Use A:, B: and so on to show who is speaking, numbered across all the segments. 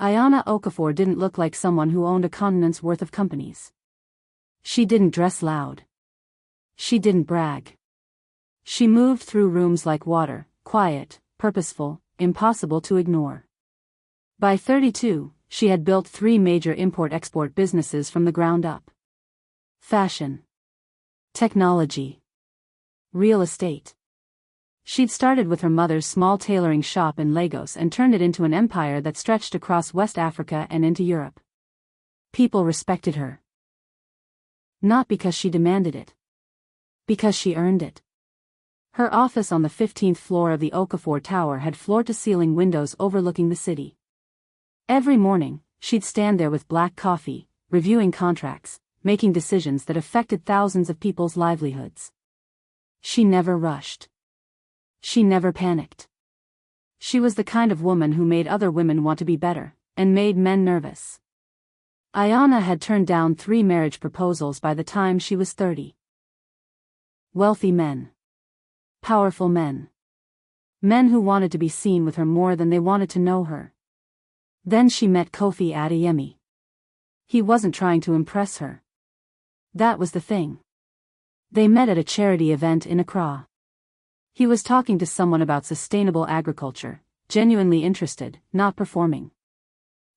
A: Ayana Okafor didn't look like someone who owned a continent's worth of companies. She didn't dress loud. She didn't brag. She moved through rooms like water, quiet, purposeful, impossible to ignore. By 32, she had built 3 major import-export businesses from the ground up. Fashion. Technology. Real estate. She'd started with her mother's small tailoring shop in Lagos and turned it into an empire that stretched across West Africa and into Europe. People respected her. Not because she demanded it. Because she earned it. Her office on the 15th floor of the Okafor Tower had floor-to-ceiling windows overlooking the city. Every morning, she'd stand there with black coffee, reviewing contracts, making decisions that affected thousands of people's livelihoods. She never rushed. She never panicked. She was the kind of woman who made other women want to be better, and made men nervous. Ayana had turned down 3 marriage proposals by the time she was 30. Wealthy men. Powerful men. Men who wanted to be seen with her more than they wanted to know her. Then she met Kofi Adeyemi. He wasn't trying to impress her. That was the thing. They met at a charity event in Accra. He was talking to someone about sustainable agriculture, genuinely interested, not performing.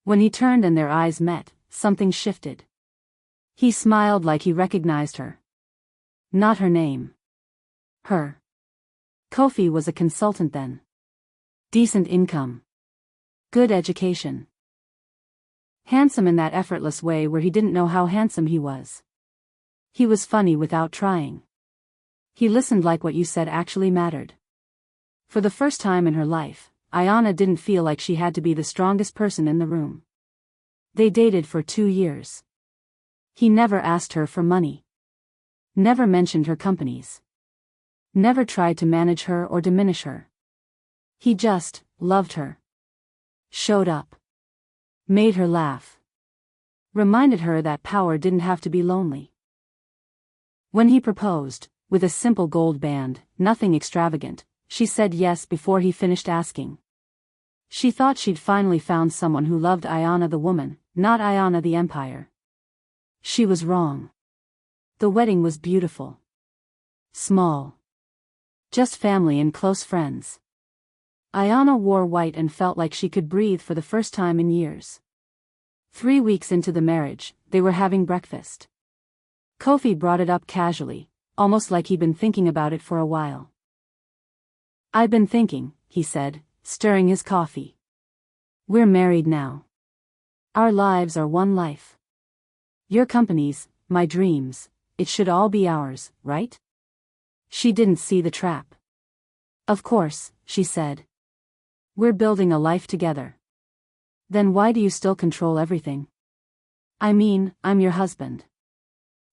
A: When he turned and their eyes met, something shifted. He smiled like he recognized her. Not her name. Her. Kofi was a consultant then. Decent income. Good education. Handsome in that effortless way where he didn't know how handsome he was. He was funny without trying. He listened like what you said actually mattered. For the first time in her life, Ayana didn't feel like she had to be the strongest person in the room. They dated for 2 years. He never asked her for money. Never mentioned her companies. Never tried to manage her or diminish her. He just loved her. Showed up. Made her laugh. Reminded her that power didn't have to be lonely. When he proposed, with a simple gold band, nothing extravagant, she said yes before he finished asking. She thought she'd finally found someone who loved Ayana the woman, not Ayana the empire. She was wrong. The wedding was beautiful. Small. Just family and close friends. Ayana wore white and felt like she could breathe for the first time in years. 3 weeks into the marriage, they were having breakfast. Kofi brought it up casually, almost like he'd been thinking about it for a while. "I've been thinking," he said, stirring his coffee. "We're married now. Our lives are one life. Your companies, my dreams, it should all be ours, right?" She didn't see the trap. "Of course," she said. "We're building a life together." "Then why do you still control everything?" "I mean, I'm your husband.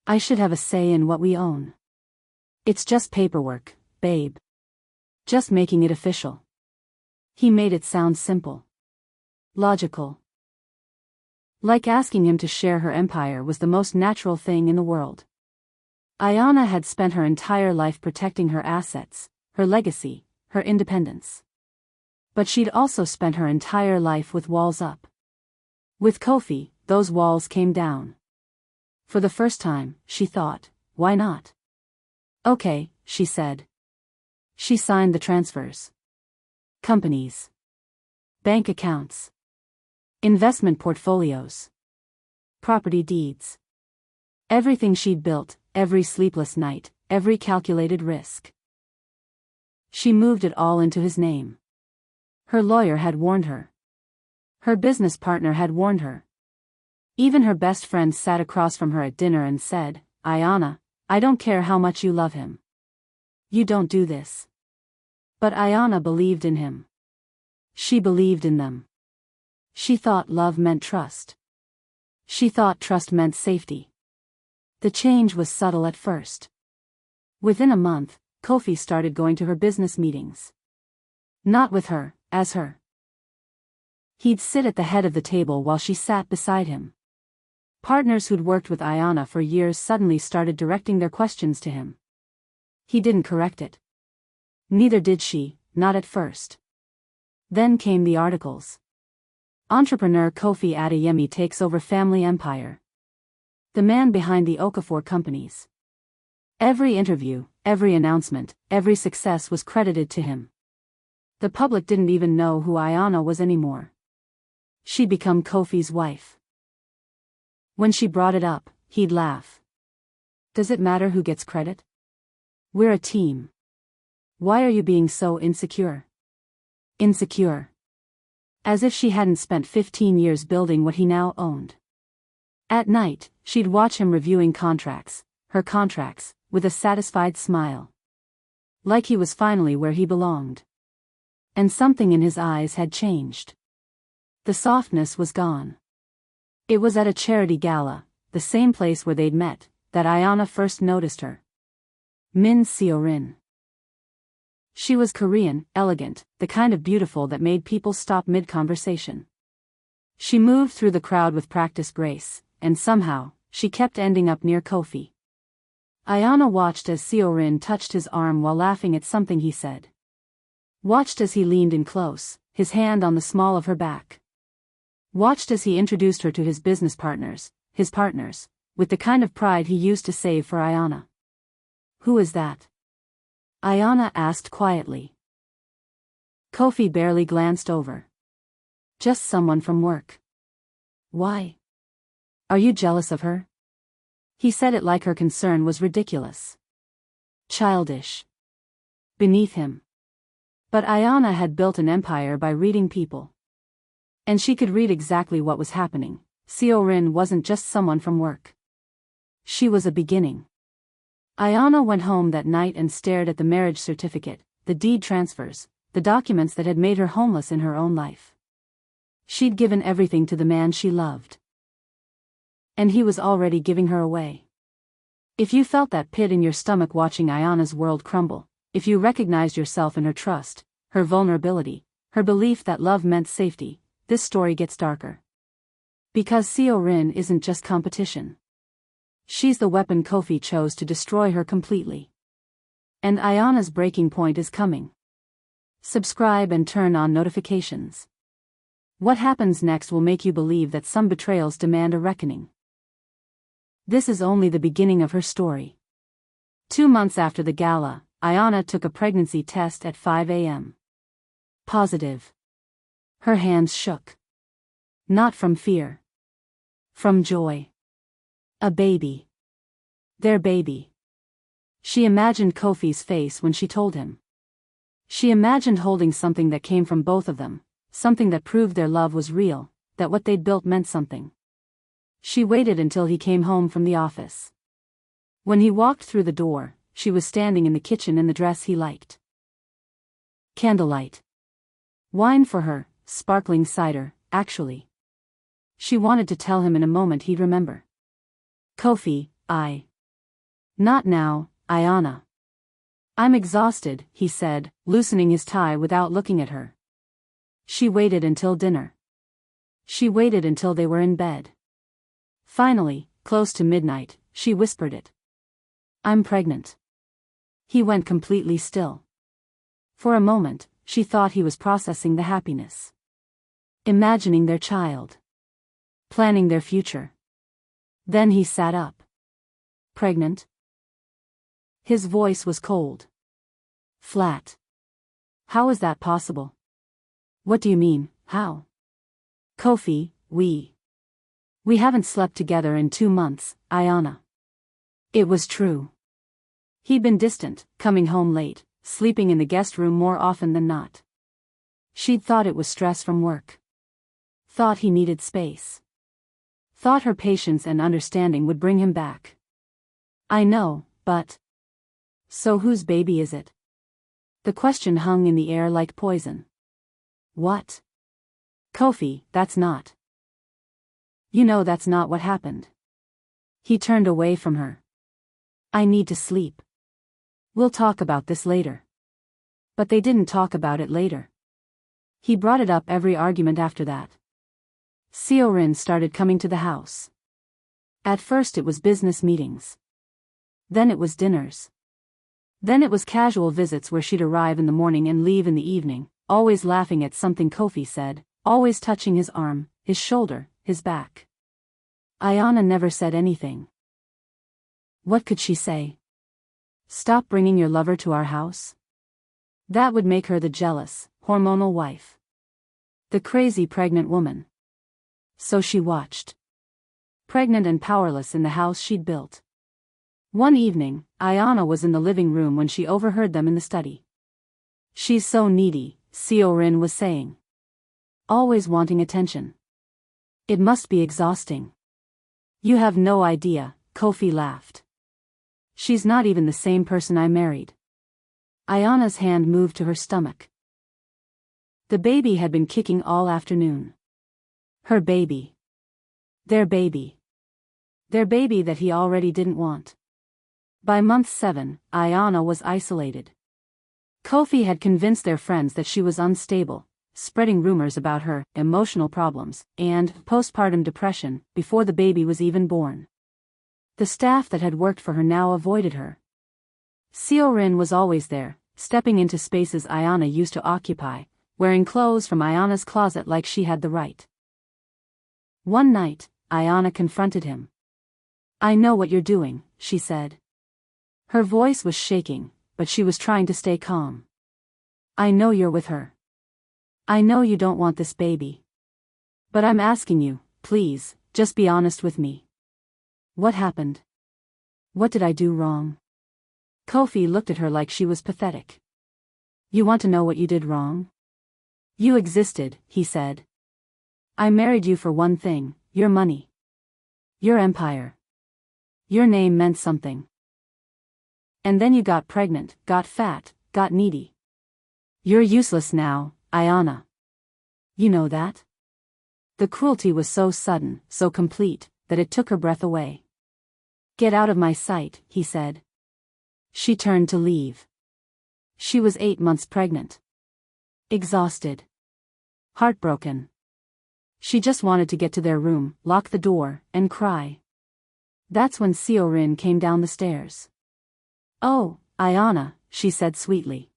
A: I should have a say in what we own." "It's just paperwork, babe. Just making it official." He made it sound simple. Logical. Like asking him to share her empire was the most natural thing in the world. Ayana had spent her entire life protecting her assets, her legacy, her independence. But she'd also spent her entire life with walls up. With Kofi, those walls came down. For the first time, she thought, why not? "Okay," she said. She signed the transfers. Companies. Bank accounts. Investment portfolios. Property deeds. Everything she'd built, every sleepless night, every calculated risk. She moved it all into his name. Her lawyer had warned her. Her business partner had warned her. Even her best friend sat across from her at dinner and said, "Ayana, I don't care how much you love him. You don't do this." But Ayana believed in him. She believed in them. She thought love meant trust. She thought trust meant safety. The change was subtle at first. Within a month, Kofi started going to her business meetings. Not with her, as her. He'd sit at the head of the table while she sat beside him. Partners who'd worked with Ayana for years suddenly started directing their questions to him. He didn't correct it. Neither did she, not at first. Then came the articles. Entrepreneur Kofi Adeyemi takes over family empire. The man behind the Okafor companies. Every interview, every announcement, every success was credited to him. The public didn't even know who Ayana was anymore. She'd become Kofi's wife. When she brought it up, he'd laugh. Does it matter who gets credit? We're a team. Why are you being so insecure? Insecure. As if she hadn't spent 15 years building what he now owned. At night, she'd watch him reviewing her contracts, with a satisfied smile. Like he was finally where he belonged. And something in his eyes had changed. The softness was gone. It was at a charity gala, the same place where they'd met, that Ayana first noticed her. Min Seo-rin. She was Korean, elegant, the kind of beautiful that made people stop mid-conversation. She moved through the crowd with practiced grace, and somehow, she kept ending up near Kofi. Ayana watched as Seo-rin touched his arm while laughing at something he said. Watched as he leaned in close, his hand on the small of her back. Watched as he introduced her to his business partners, his partners, with the kind of pride he used to save for Ayana. Who is that? Ayana asked quietly. Kofi barely glanced over. Just someone from work. Why? Are you jealous of her? He said it like her concern was ridiculous. Childish. Beneath him. But Ayana had built an empire by reading people. And she could read exactly what was happening. Seo-rin wasn't just someone from work. She was a beginning. Ayana went home that night and stared at the marriage certificate, the deed transfers, the documents that had made her homeless in her own life. She'd given everything to the man she loved. And he was already giving her away. If you felt that pit in your stomach watching Ayana's world crumble, if you recognized yourself in her trust, her vulnerability, her belief that love meant safety, this story gets darker. Because Seo-rin isn't just competition. She's the weapon Kofi chose to destroy her completely. And Ayana's breaking point is coming. Subscribe and turn on notifications. What happens next will make you believe that some betrayals demand a reckoning. This is only the beginning of her story. 2 months after the gala, Ayana took a pregnancy test at 5 a.m. Positive. Her hands shook. Not from fear. From joy. A baby. Their baby. She imagined Kofi's face when she told him. She imagined holding something that came from both of them, something that proved their love was real, that what they'd built meant something. She waited until he came home from the office. When he walked through the door, she was standing in the kitchen in the dress he liked. Candlelight. Wine for her, sparkling cider, actually. She wanted to tell him in a moment he'd remember. Kofi, Not now, Ayana. I'm exhausted, he said, loosening his tie without looking at her. She waited until dinner. She waited until they were in bed. Finally, close to midnight, she whispered it. I'm pregnant. He went completely still. For a moment, she thought he was processing the happiness. Imagining their child. Planning their future. Then he sat up. Pregnant? His voice was cold. Flat. How is that possible? What do you mean, how? Kofi, we haven't slept together in 2 months, Ayana. It was true. He'd been distant, coming home late, sleeping in the guest room more often than not. She'd thought it was stress from work. Thought he needed space. Thought her patience and understanding would bring him back. I know, but... So whose baby is it? The question hung in the air like poison. What? Kofi, that's not. You know that's not what happened. He turned away from her. I need to sleep. We'll talk about this later. But they didn't talk about it later. He brought it up every argument after that. Seo-rin started coming to the house. At first it was business meetings. Then it was dinners. Then it was casual visits where she'd arrive in the morning and leave in the evening, always laughing at something Kofi said, always touching his arm, his shoulder, his back. Ayana never said anything. What could she say? Stop bringing your lover to our house? That would make her the jealous, hormonal wife. The crazy pregnant woman. So she watched. Pregnant and powerless in the house she'd built. One evening, Ayana was in the living room when she overheard them in the study. She's so needy, Seo-rin was saying. Always wanting attention. It must be exhausting. You have no idea, Kofi laughed. She's not even the same person I married. Ayana's hand moved to her stomach. The baby had been kicking all afternoon. Her baby. Their baby. Their baby that he already didn't want. By month 7, Ayana was isolated. Kofi had convinced their friends that she was unstable, spreading rumors about her emotional problems and postpartum depression before the baby was even born. The staff that had worked for her now avoided her. Seo-rin was always there, stepping into spaces Ayana used to occupy, wearing clothes from Ayana's closet like she had the right. One night, Ayana confronted him. I know what you're doing, she said. Her voice was shaking, but she was trying to stay calm. I know you're with her. I know you don't want this baby. But I'm asking you, please, just be honest with me. What happened? What did I do wrong? Kofi looked at her like she was pathetic. You want to know what you did wrong? You existed, he said. I married you for one thing, your money. Your empire. Your name meant something. And then you got pregnant, got fat, got needy. You're useless now, Ayana. You know that? The cruelty was so sudden, so complete, that it took her breath away. Get out of my sight, he said. She turned to leave. She was 8 months pregnant. Exhausted. Heartbroken. She just wanted to get to their room, lock the door, and cry. That's when Seo-rin came down the stairs. Oh, Ayana, she said sweetly.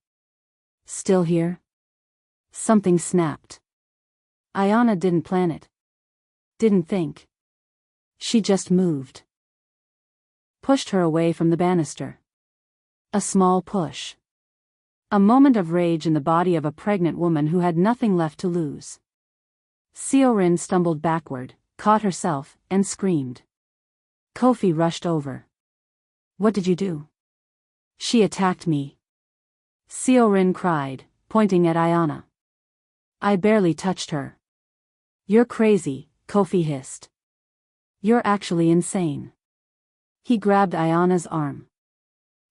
A: Still here? Something snapped. Ayana didn't plan it. Didn't think. She just moved. Pushed her away from the banister. A small push. A moment of rage in the body of a pregnant woman who had nothing left to lose. Seo-rin stumbled backward, caught herself, and screamed. Kofi rushed over. What did you do? She attacked me. Seo-rin cried, pointing at Ayana. I barely touched her. You're crazy, Kofi hissed. You're actually insane. He grabbed Ayana's arm.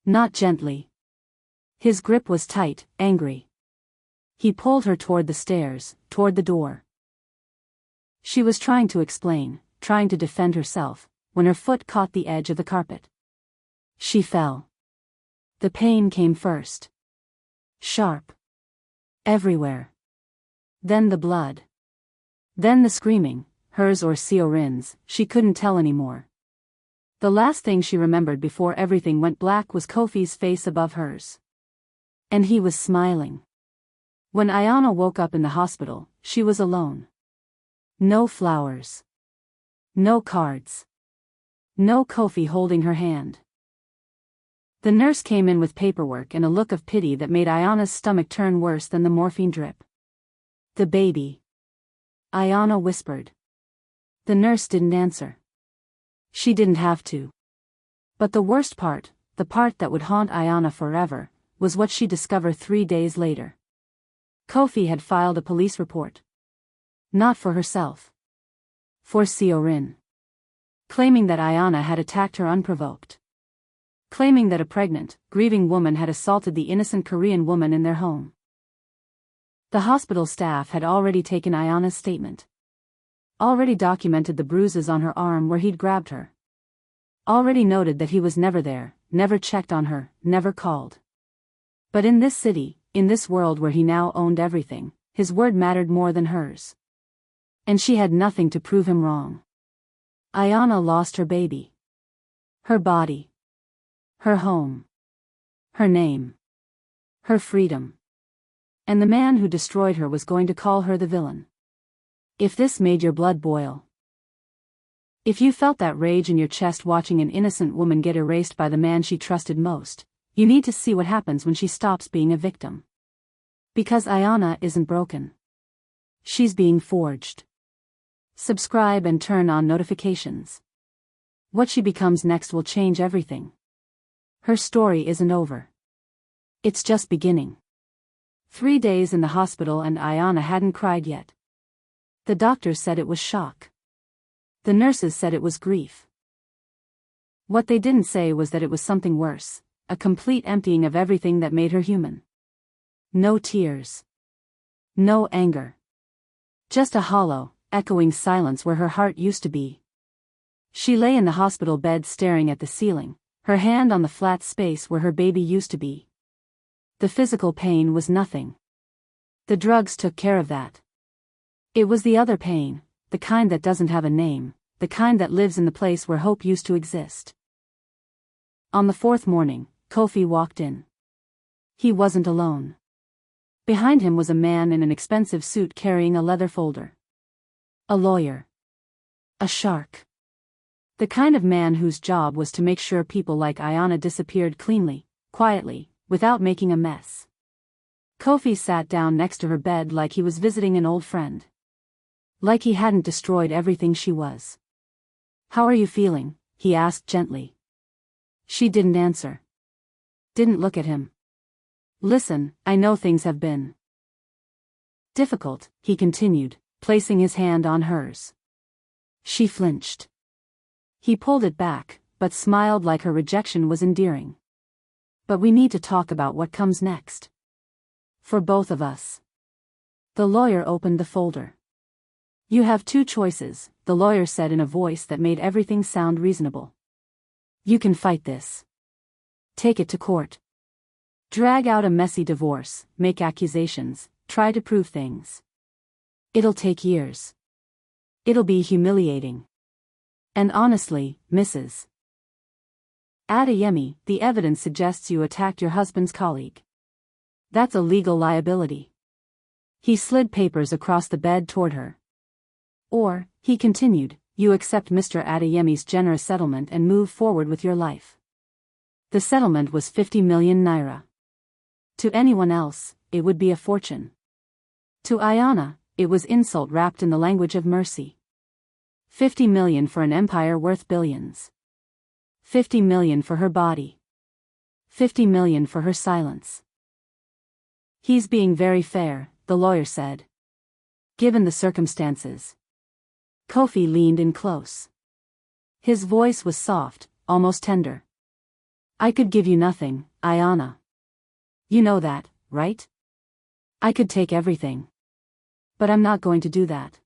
A: Not gently. His grip was tight, angry. He pulled her toward the stairs, toward the door. She was trying to explain, trying to defend herself, when her foot caught the edge of the carpet. She fell. The pain came first. Sharp. Everywhere. Then the blood. Then the screaming, hers or Seo-rin's, she couldn't tell anymore. The last thing she remembered before everything went black was Kofi's face above hers. And he was smiling. When Ayana woke up in the hospital, she was alone. No flowers. No cards. No Kofi holding her hand. The nurse came in with paperwork and a look of pity that made Ayana's stomach turn worse than the morphine drip. The baby. Ayana whispered. The nurse didn't answer. She didn't have to. But the worst part, the part that would haunt Ayana forever, was what she discovered 3 days later. Kofi had filed a police report. Not for herself. For Seo-rin. Claiming that Ayana had attacked her unprovoked. Claiming that a pregnant, grieving woman had assaulted the innocent Korean woman in their home. The hospital staff had already taken Ayana's statement. Already documented the bruises on her arm where he'd grabbed her. Already noted that he was never there, never checked on her, never called. But in this city, in this world where he now owned everything, his word mattered more than hers. And she had nothing to prove him wrong. Ayana lost her baby. Her body. Her home. Her name. Her freedom. And the man who destroyed her was going to call her the villain. If this made your blood boil. If you felt that rage in your chest watching an innocent woman get erased by the man she trusted most, you need to see what happens when she stops being a victim. Because Ayanna isn't broken. She's being forged. Subscribe and turn on notifications. What she becomes next will change everything. Her story isn't over. It's just beginning. 3 days in the hospital and Ayanna hadn't cried yet. The doctors said it was shock. The nurses said it was grief. What they didn't say was that it was something worse, a complete emptying of everything that made her human. No tears. No anger. Just a hollow, echoing silence where her heart used to be. She lay in the hospital bed staring at the ceiling, her hand on the flat space where her baby used to be. The physical pain was nothing. The drugs took care of that. It was the other pain, the kind that doesn't have a name, the kind that lives in the place where hope used to exist. On the 4th morning, Kofi walked in. He wasn't alone. Behind him was a man in an expensive suit carrying a leather folder. A lawyer. A shark. The kind of man whose job was to make sure people like Ayanna disappeared cleanly, quietly, without making a mess. Kofi sat down next to her bed like he was visiting an old friend. Like he hadn't destroyed everything she was. "How are you feeling?" he asked gently. She didn't answer. Didn't look at him. "Listen, I know things have been difficult," he continued, placing his hand on hers. She flinched. He pulled it back, but smiled like her rejection was endearing. "But we need to talk about what comes next. For both of us." The lawyer opened the folder. "You have 2 choices," the lawyer said in a voice that made everything sound reasonable. "You can fight this. Take it to court. Drag out a messy divorce, make accusations, try to prove things. It'll take years. It'll be humiliating. And honestly, Mrs. Adeyemi, the evidence suggests you attacked your husband's colleague. That's a legal liability." He slid papers across the bed toward her. "Or," he continued, "you accept Mr. Adeyemi's generous settlement and move forward with your life." The settlement was 50 million naira. To anyone else, it would be a fortune. To Ayanna, it was insult wrapped in the language of mercy. 50 million for an empire worth billions. 50 million for her body. 50 million for her silence. "He's being very fair," the lawyer said. "Given the circumstances." Kofi leaned in close. His voice was soft, almost tender. "I could give you nothing, Ayanna. You know that, right? I could take everything. But I'm not going to do that.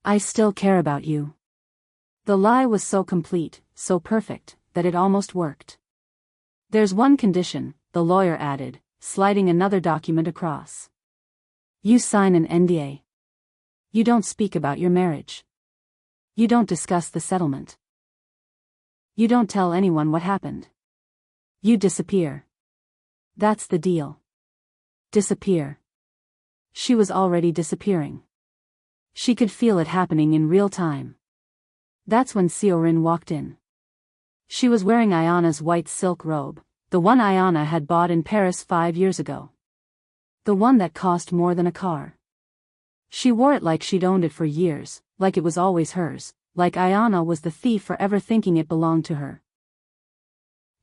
A: I still care about you." The lie was so complete, so perfect, that it almost worked. "There's one condition," the lawyer added, sliding another document across. "You sign an NDA. You don't speak about your marriage. You don't discuss the settlement. You don't tell anyone what happened. You disappear. That's the deal. Disappear." She was already disappearing. She could feel it happening in real time. That's when Siorin walked in. She was wearing Ayanna's white silk robe, the one Ayanna had bought in Paris 5 years ago. The one that cost more than a car. She wore it like she'd owned it for years, like it was always hers, like Ayanna was the thief for ever thinking it belonged to her.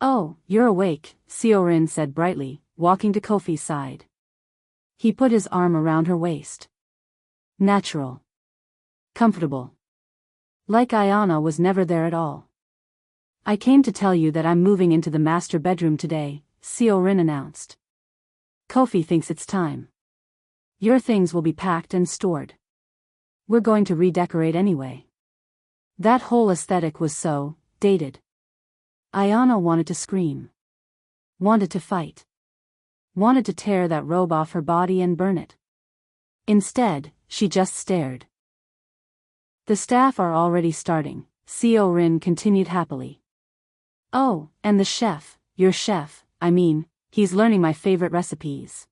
A: "Oh, you're awake," Siorin said brightly, walking to Kofi's side. He put his arm around her waist. Natural. Comfortable. Like Ayanna was never there at all. "I came to tell you that I'm moving into the master bedroom today," Siorin announced. "Kofi thinks it's time. Your things will be packed and stored. We're going to redecorate anyway." That whole aesthetic was so dated. Ayanna wanted to scream. Wanted to fight. Wanted to tear that robe off her body and burn it. Instead, she just stared. "The staff are already starting," Siorin continued happily. "Oh, and the chef, your chef, I mean, he's learning my favorite recipes.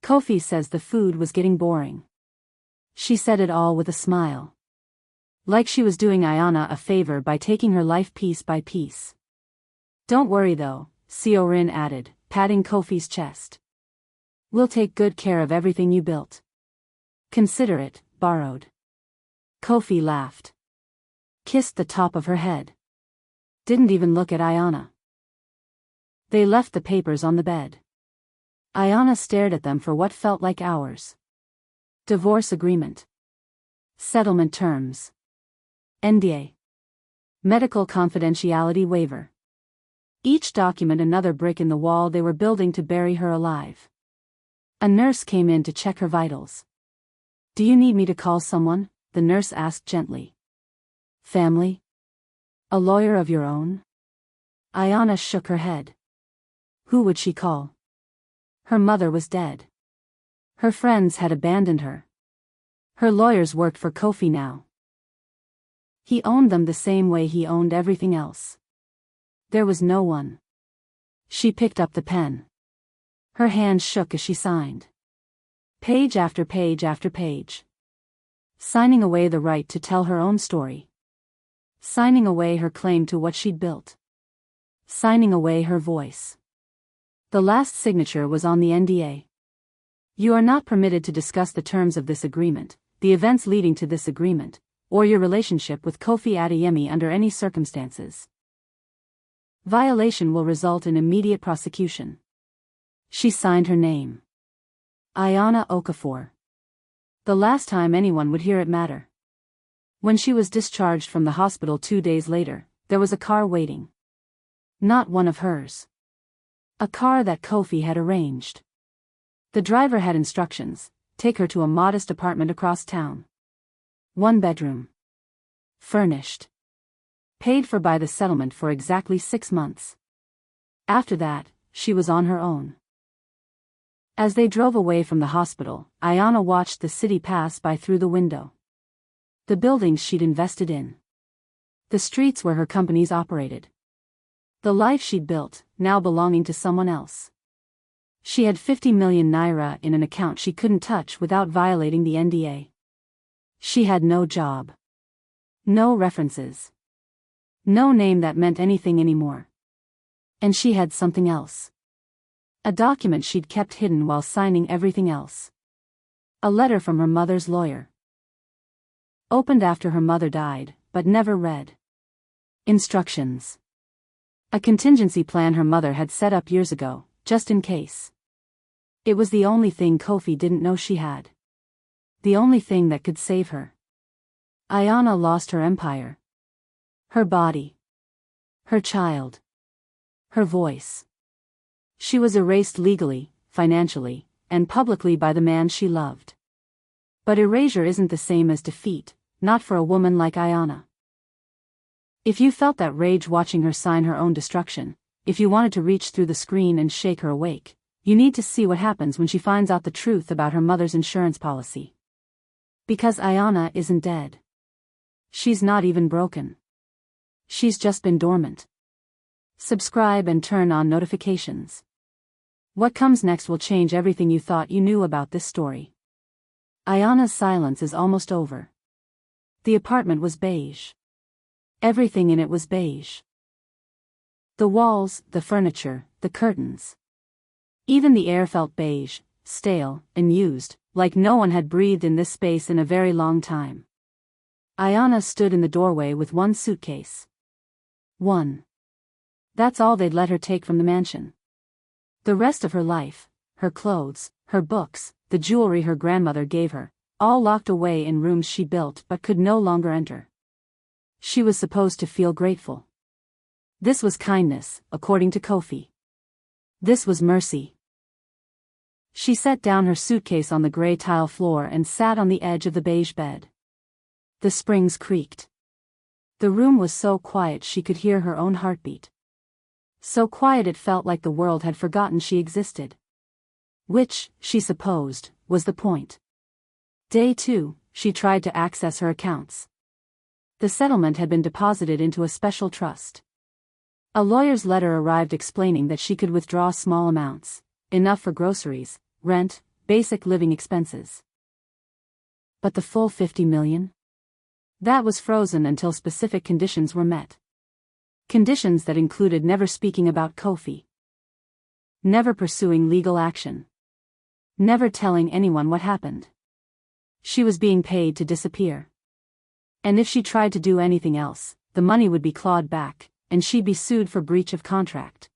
A: Kofi says the food was getting boring. She said it all with a smile. Like she was doing Ayana a favor by taking her life piece by piece. Don't worry though, Rin added, patting Kofi's chest. We'll take good care of everything you built. Consider it, borrowed. Kofi laughed. Kissed the top of her head. Didn't even look at Ayana. They left the papers on the bed. Ayana stared at them for what felt like hours. Divorce agreement. Settlement terms. NDA. Medical confidentiality waiver. Each document another brick in the wall they were building to bury her alive. A nurse came in to check her vitals. Do you need me to call someone? The nurse asked gently. Family? A lawyer of your own? Ayana shook her head. Who would she call? Her mother was dead. Her friends had abandoned her. Her lawyers worked for Kofi now. He owned them the same way he owned everything else. There was no one. She picked up the pen. Her hand shook as she signed. Page after page after page. Signing away the right to tell her own story. Signing away her claim to what she'd built. Signing away her voice. The last signature was on the NDA. You are not permitted to discuss the terms of this agreement, the events leading to this agreement, or your relationship with Kofi Adeyemi under any circumstances. Violation will result in immediate prosecution. She signed her name. Ayana Okafor. The last time anyone would hear it matter. When she was discharged from the hospital 2 days later, there was a car waiting. Not one of hers. A car that Kofi had arranged. The driver had instructions, take her to a modest apartment across town. 1 bedroom. Furnished. Paid for by the settlement for exactly 6 months. After that, she was on her own. As they drove away from the hospital, Ayana watched the city pass by through the window. The buildings she'd invested in. The streets where her companies operated. The life she'd built, now belonging to someone else. She had 50 million naira in an account she couldn't touch without violating the NDA. She had no job. No references. No name that meant anything anymore. And she had something else. A document she'd kept hidden while signing everything else. A letter from her mother's lawyer. Opened after her mother died, but never read. Instructions. A contingency plan her mother had set up years ago, just in case. It was the only thing Kofi didn't know she had. The only thing that could save her. Ayana lost her empire. Her body. Her child. Her voice. She was erased legally, financially, and publicly by the man she loved. But erasure isn't the same as defeat, not for a woman like Ayana. If you felt that rage watching her sign her own destruction, if you wanted to reach through the screen and shake her awake, you need to see what happens when she finds out the truth about her mother's insurance policy. Because Ayana isn't dead. She's not even broken. She's just been dormant. Subscribe and turn on notifications. What comes next will change everything you thought you knew about this story. Ayana's silence is almost over. The apartment was beige. Everything in it was beige. The walls, the furniture, the curtains. Even the air felt beige, stale, and used, like no one had breathed in this space in a very long time. Ayana stood in the doorway with one suitcase. One. That's all they'd let her take from the mansion. The rest of her life, her clothes, her books, the jewelry her grandmother gave her, all locked away in rooms she built but could no longer enter. She was supposed to feel grateful. This was kindness, according to Kofi. This was mercy. She set down her suitcase on the gray tile floor and sat on the edge of the beige bed. The springs creaked. The room was so quiet she could hear her own heartbeat. So quiet it felt like the world had forgotten she existed. Which, she supposed, was the point. Day 2, she tried to access her accounts. The settlement had been deposited into a special trust. A lawyer's letter arrived explaining that she could withdraw small amounts, enough for groceries, rent, basic living expenses. But the full 50 million? That was frozen until specific conditions were met. Conditions that included never speaking about Kofi. Never pursuing legal action. Never telling anyone what happened. She was being paid to disappear. And if she tried to do anything else, the money would be clawed back, and she'd be sued for breach of contract.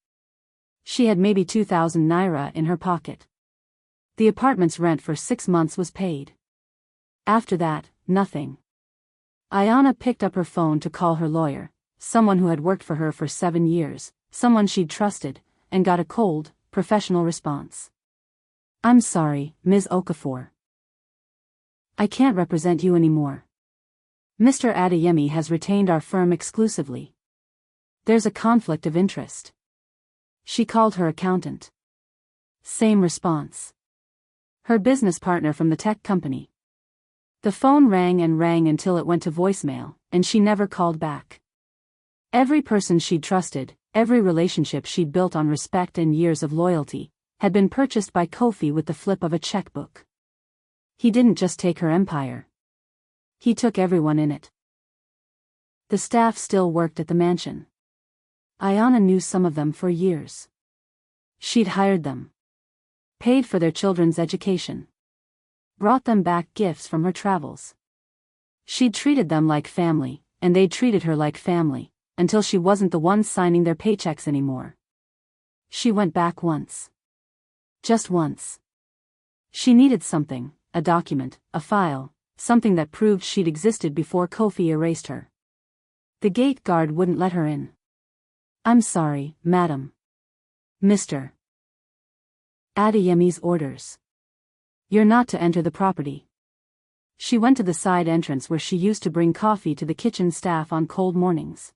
A: She had maybe 2,000 naira in her pocket. The apartment's rent for 6 months was paid. After that, nothing. Ayana picked up her phone to call her lawyer, someone who had worked for her for 7 years, someone she'd trusted, and got a cold, professional response. "I'm sorry, Ms. Okafor. I can't represent you anymore. Mr. Adeyemi has retained our firm exclusively. There's a conflict of interest." She called her accountant. Same response. Her business partner from the tech company. The phone rang and rang until it went to voicemail, and she never called back. Every person she'd trusted, every relationship she'd built on respect and years of loyalty, had been purchased by Kofi with the flip of a checkbook. He didn't just take her empire. He took everyone in it. The staff still worked at the mansion. Ayana knew some of them for years. She'd hired them. Paid for their children's education. Brought them back gifts from her travels. She'd treated them like family, and they'd treated her like family, until she wasn't the one signing their paychecks anymore. She went back once. Just once. She needed something, a document, a file, something that proved she'd existed before Kofi erased her. The gate guard wouldn't let her in. "I'm sorry, madam. Mr. Adeyemi's orders. You're not to enter the property." She went to the side entrance where she used to bring coffee to the kitchen staff on cold mornings.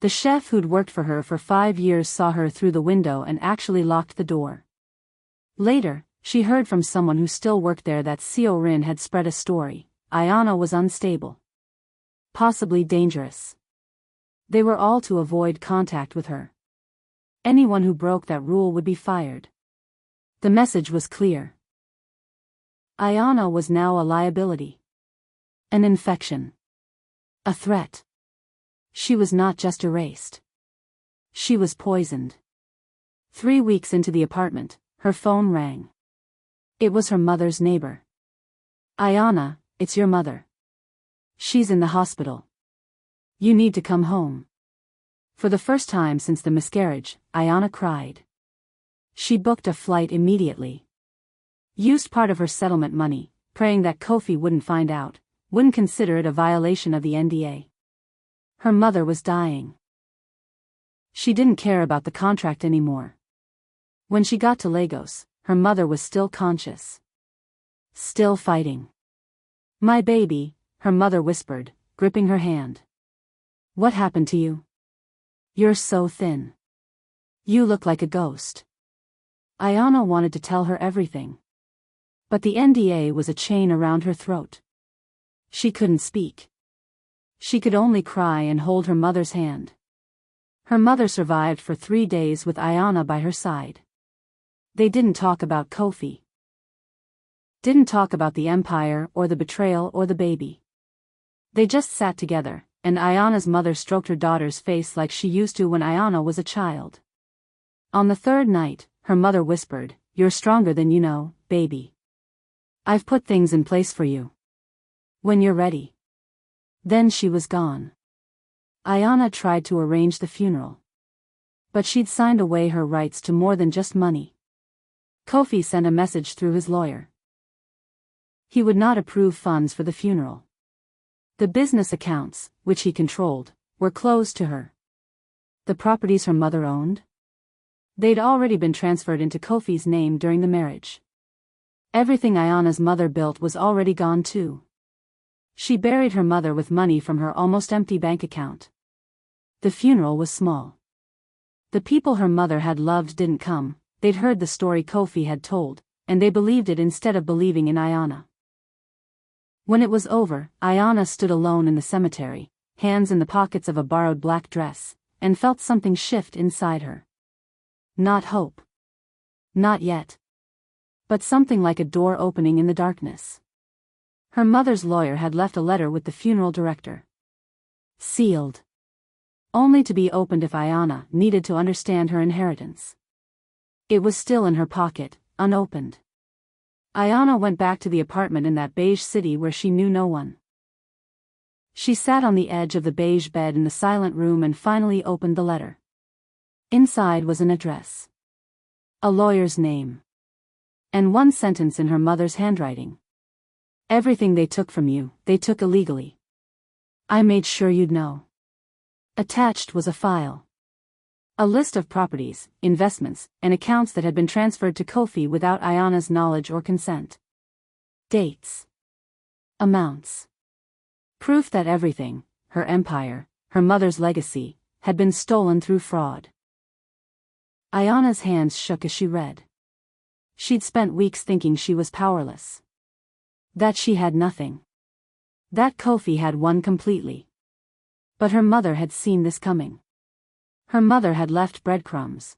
A: The chef who'd worked for her for 5 years saw her through the window and actually locked the door. Later, she heard from someone who still worked there that Seo Rin had spread a story. Ayana was unstable. Possibly dangerous. They were all to avoid contact with her. Anyone who broke that rule would be fired. The message was clear. Ayana was now a liability. An infection. A threat. She was not just erased. She was poisoned. 3 weeks into the apartment, her phone rang. It was her mother's neighbor. "Ayana, it's your mother. She's in the hospital. You need to come home." For the first time since the miscarriage, Ayana cried. She booked a flight immediately. Used part of her settlement money, praying that Kofi wouldn't find out, wouldn't consider it a violation of the NDA. Her mother was dying. She didn't care about the contract anymore. When she got to Lagos, her mother was still conscious. Still fighting. "My baby," her mother whispered, gripping her hand. "What happened to you? You're so thin. You look like a ghost." Ayana wanted to tell her everything. But the NDA was a chain around her throat. She couldn't speak. She could only cry and hold her mother's hand. Her mother survived for 3 days with Ayana by her side. They didn't talk about Kofi. Didn't talk about the empire or the betrayal or the baby. They just sat together, and Ayana's mother stroked her daughter's face like she used to when Ayana was a child. On the 3rd night, her mother whispered, "You're stronger than you know, baby. I've put things in place for you. When you're ready." Then she was gone. Ayana tried to arrange the funeral. But she'd signed away her rights to more than just money. Kofi sent a message through his lawyer. He would not approve funds for the funeral. The business accounts, which he controlled, were closed to her. The properties her mother owned? They'd already been transferred into Kofi's name during the marriage. Everything Ayana's mother built was already gone too. She buried her mother with money from her almost empty bank account. The funeral was small. The people her mother had loved didn't come. They'd heard the story Kofi had told, and they believed it instead of believing in Ayana. When it was over, Ayana stood alone in the cemetery, hands in the pockets of a borrowed black dress, and felt something shift inside her. Not hope. Not yet. But something like a door opening in the darkness. Her mother's lawyer had left a letter with the funeral director. Sealed. Only to be opened if Ayanna needed to understand her inheritance. It was still in her pocket, unopened. Ayanna went back to the apartment in that beige city where she knew no one. She sat on the edge of the beige bed in the silent room and finally opened the letter. Inside was an address. A lawyer's name. And one sentence in her mother's handwriting. Everything they took from you, they took illegally. I made sure you'd know. Attached was a file. A list of properties, investments, and accounts that had been transferred to Kofi without Ayanna's knowledge or consent. Dates. Amounts. Proof that everything, her empire, her mother's legacy, had been stolen through fraud. Ayanna's hands shook as she read. She'd spent weeks thinking she was powerless. That she had nothing. That Kofi had won completely. But her mother had seen this coming. Her mother had left breadcrumbs.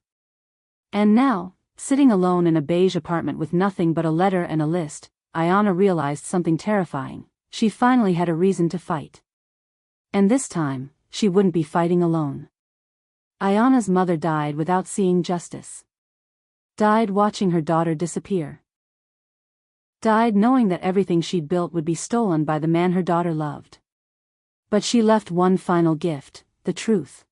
A: And now, sitting alone in a beige apartment with nothing but a letter and a list, Ayanna realized something terrifying. She finally had a reason to fight. And this time, she wouldn't be fighting alone. Ayanna's mother died without seeing justice. Died watching her daughter disappear. Died knowing that everything she'd built would be stolen by the man her daughter loved. But she left one final gift, the truth.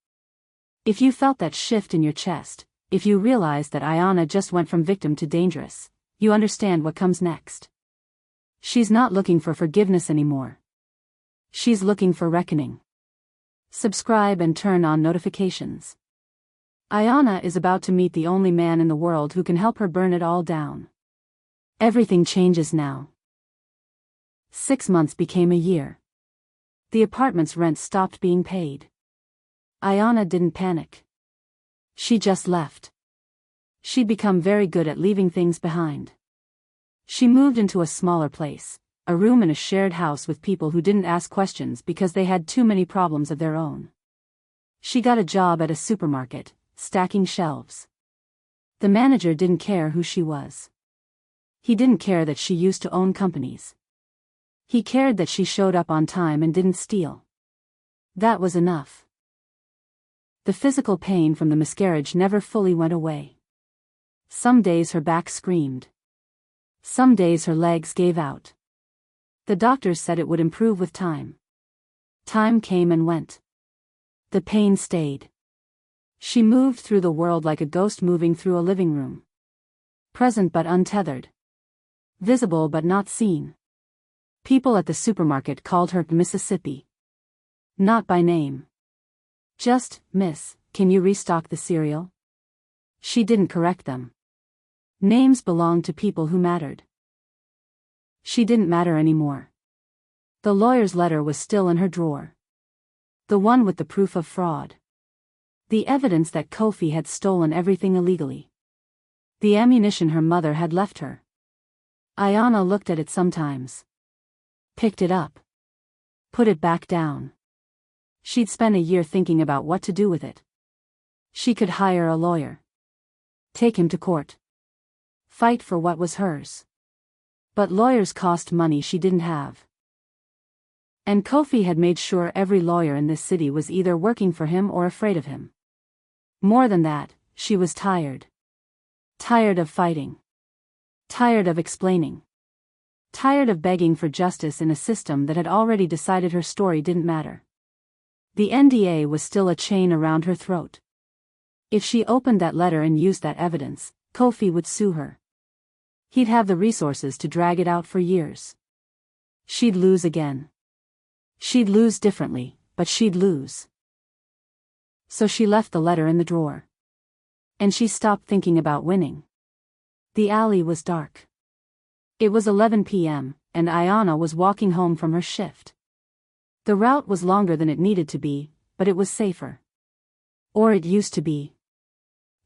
A: If you felt that shift in your chest, if you realized that Ayanna just went from victim to dangerous, you understand what comes next. She's not looking for forgiveness anymore. She's looking for reckoning. Subscribe and turn on notifications. Ayanna is about to meet the only man in the world who can help her burn it all down. Everything changes now. 6 months became a year. The apartment's rent stopped being paid. Ayanna didn't panic. She just left. She'd become very good at leaving things behind. She moved into a smaller place, a room in a shared house with people who didn't ask questions because they had too many problems of their own. She got a job at a supermarket, stacking shelves. The manager didn't care who she was. He didn't care that she used to own companies. He cared that she showed up on time and didn't steal. That was enough. The physical pain from the miscarriage never fully went away. Some days her back screamed. Some days her legs gave out. The doctors said it would improve with time. Time came and went. The pain stayed. She moved through the world like a ghost moving through a living room. Present but untethered. Visible but not seen. People at the supermarket called her Mississippi. Not by name. Just, Miss, can you restock the cereal? She didn't correct them. Names belonged to people who mattered. She didn't matter anymore. The lawyer's letter was still in her drawer. The one with the proof of fraud. The evidence that Kofi had stolen everything illegally. The ammunition her mother had left her. Ayanna looked at it sometimes. Picked it up. Put it back down. She'd spent a year thinking about what to do with it. She could hire a lawyer. Take him to court. Fight for what was hers. But lawyers cost money she didn't have. And Kofi had made sure every lawyer in this city was either working for him or afraid of him. More than that, she was tired. Tired of fighting. Tired of explaining. Tired of begging for justice in a system that had already decided her story didn't matter. The NDA was still a chain around her throat. If she opened that letter and used that evidence, Kofi would sue her. He'd have the resources to drag it out for years. She'd lose again. She'd lose differently, but she'd lose. So she left the letter in the drawer. And she stopped thinking about winning. The alley was dark. It was 11 p.m., and Ayanna was walking home from her shift. The route was longer than it needed to be, but it was safer. Or it used to be.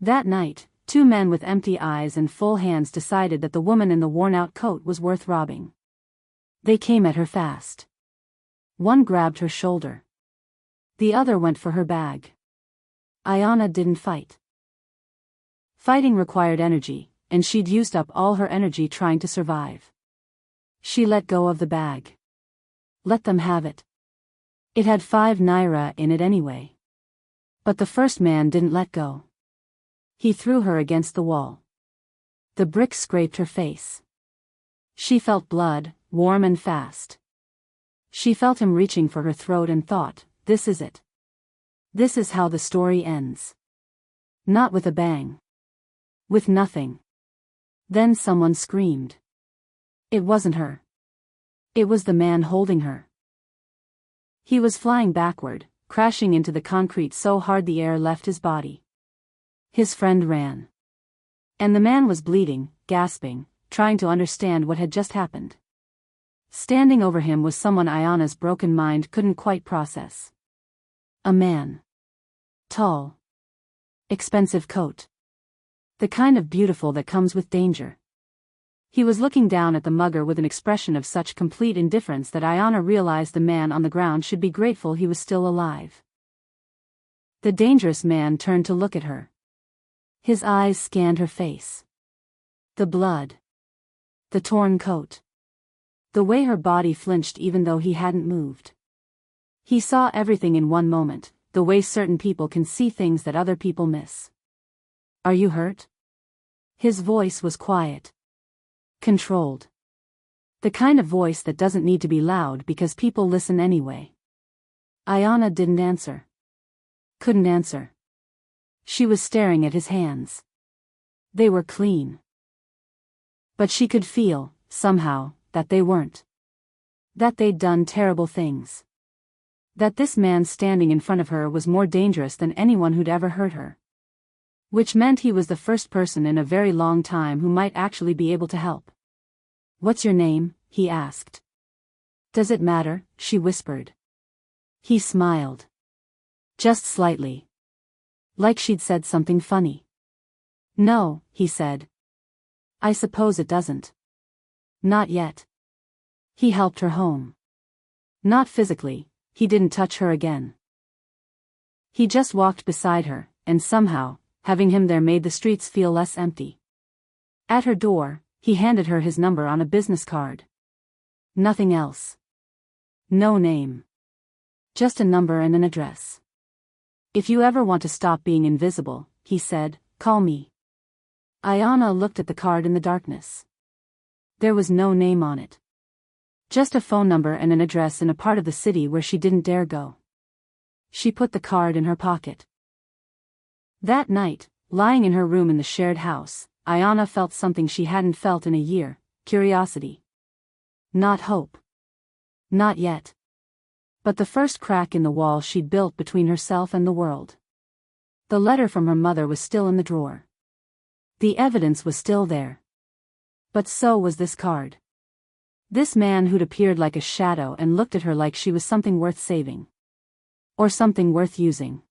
A: That night, 2 men with empty eyes and full hands decided that the woman in the worn-out coat was worth robbing. They came at her fast. One grabbed her shoulder. The other went for her bag. Ayanna didn't fight. Fighting required energy, and she'd used up all her energy trying to survive. She let go of the bag. Let them have it. It had 5 naira in it anyway. But the first man didn't let go. He threw her against the wall. The brick scraped her face. She felt blood, warm and fast. She felt him reaching for her throat and thought, this is it. This is how the story ends. Not with a bang. With nothing. Then someone screamed. It wasn't her. It was the man holding her. He was flying backward, crashing into the concrete so hard the air left his body. His friend ran. And the man was bleeding, gasping, trying to understand what had just happened. Standing over him was someone Ayana's broken mind couldn't quite process. A man. Tall. Expensive coat. The kind of beautiful that comes with danger. He was looking down at the mugger with an expression of such complete indifference that Ayana realized the man on the ground should be grateful he was still alive. The dangerous man turned to look at her. His eyes scanned her face. The blood. The torn coat. The way her body flinched even though he hadn't moved. He saw everything in one moment, the way certain people can see things that other people miss. Are you hurt? His voice was quiet. Controlled. The kind of voice that doesn't need to be loud because people listen anyway. Ayana didn't answer. Couldn't answer. She was staring at his hands. They were clean. But she could feel, somehow, that they weren't. That they'd done terrible things. That this man standing in front of her was more dangerous than anyone who'd ever hurt her. Which meant he was the first person in a very long time who might actually be able to help. What's your name? He asked. Does it matter? She whispered. He smiled. Just slightly. Like she'd said something funny. No, he said. I suppose it doesn't. Not yet. He helped her home. Not physically, he didn't touch her again. He just walked beside her, and somehow, having him there made the streets feel less empty. At her door, he handed her his number on a business card. Nothing else. No name. Just a number and an address. If you ever want to stop being invisible, he said, call me. Ayana looked at the card in the darkness. There was no name on it. Just a phone number and an address in a part of the city where she didn't dare go. She put the card in her pocket. That night, lying in her room in the shared house, Ayana felt something she hadn't felt in a year, curiosity. Not hope. Not yet. But the first crack in the wall she'd built between herself and the world. The letter from her mother was still in the drawer. The evidence was still there. But so was this card. This man who'd appeared like a shadow and looked at her like she was something worth saving. Or something worth using.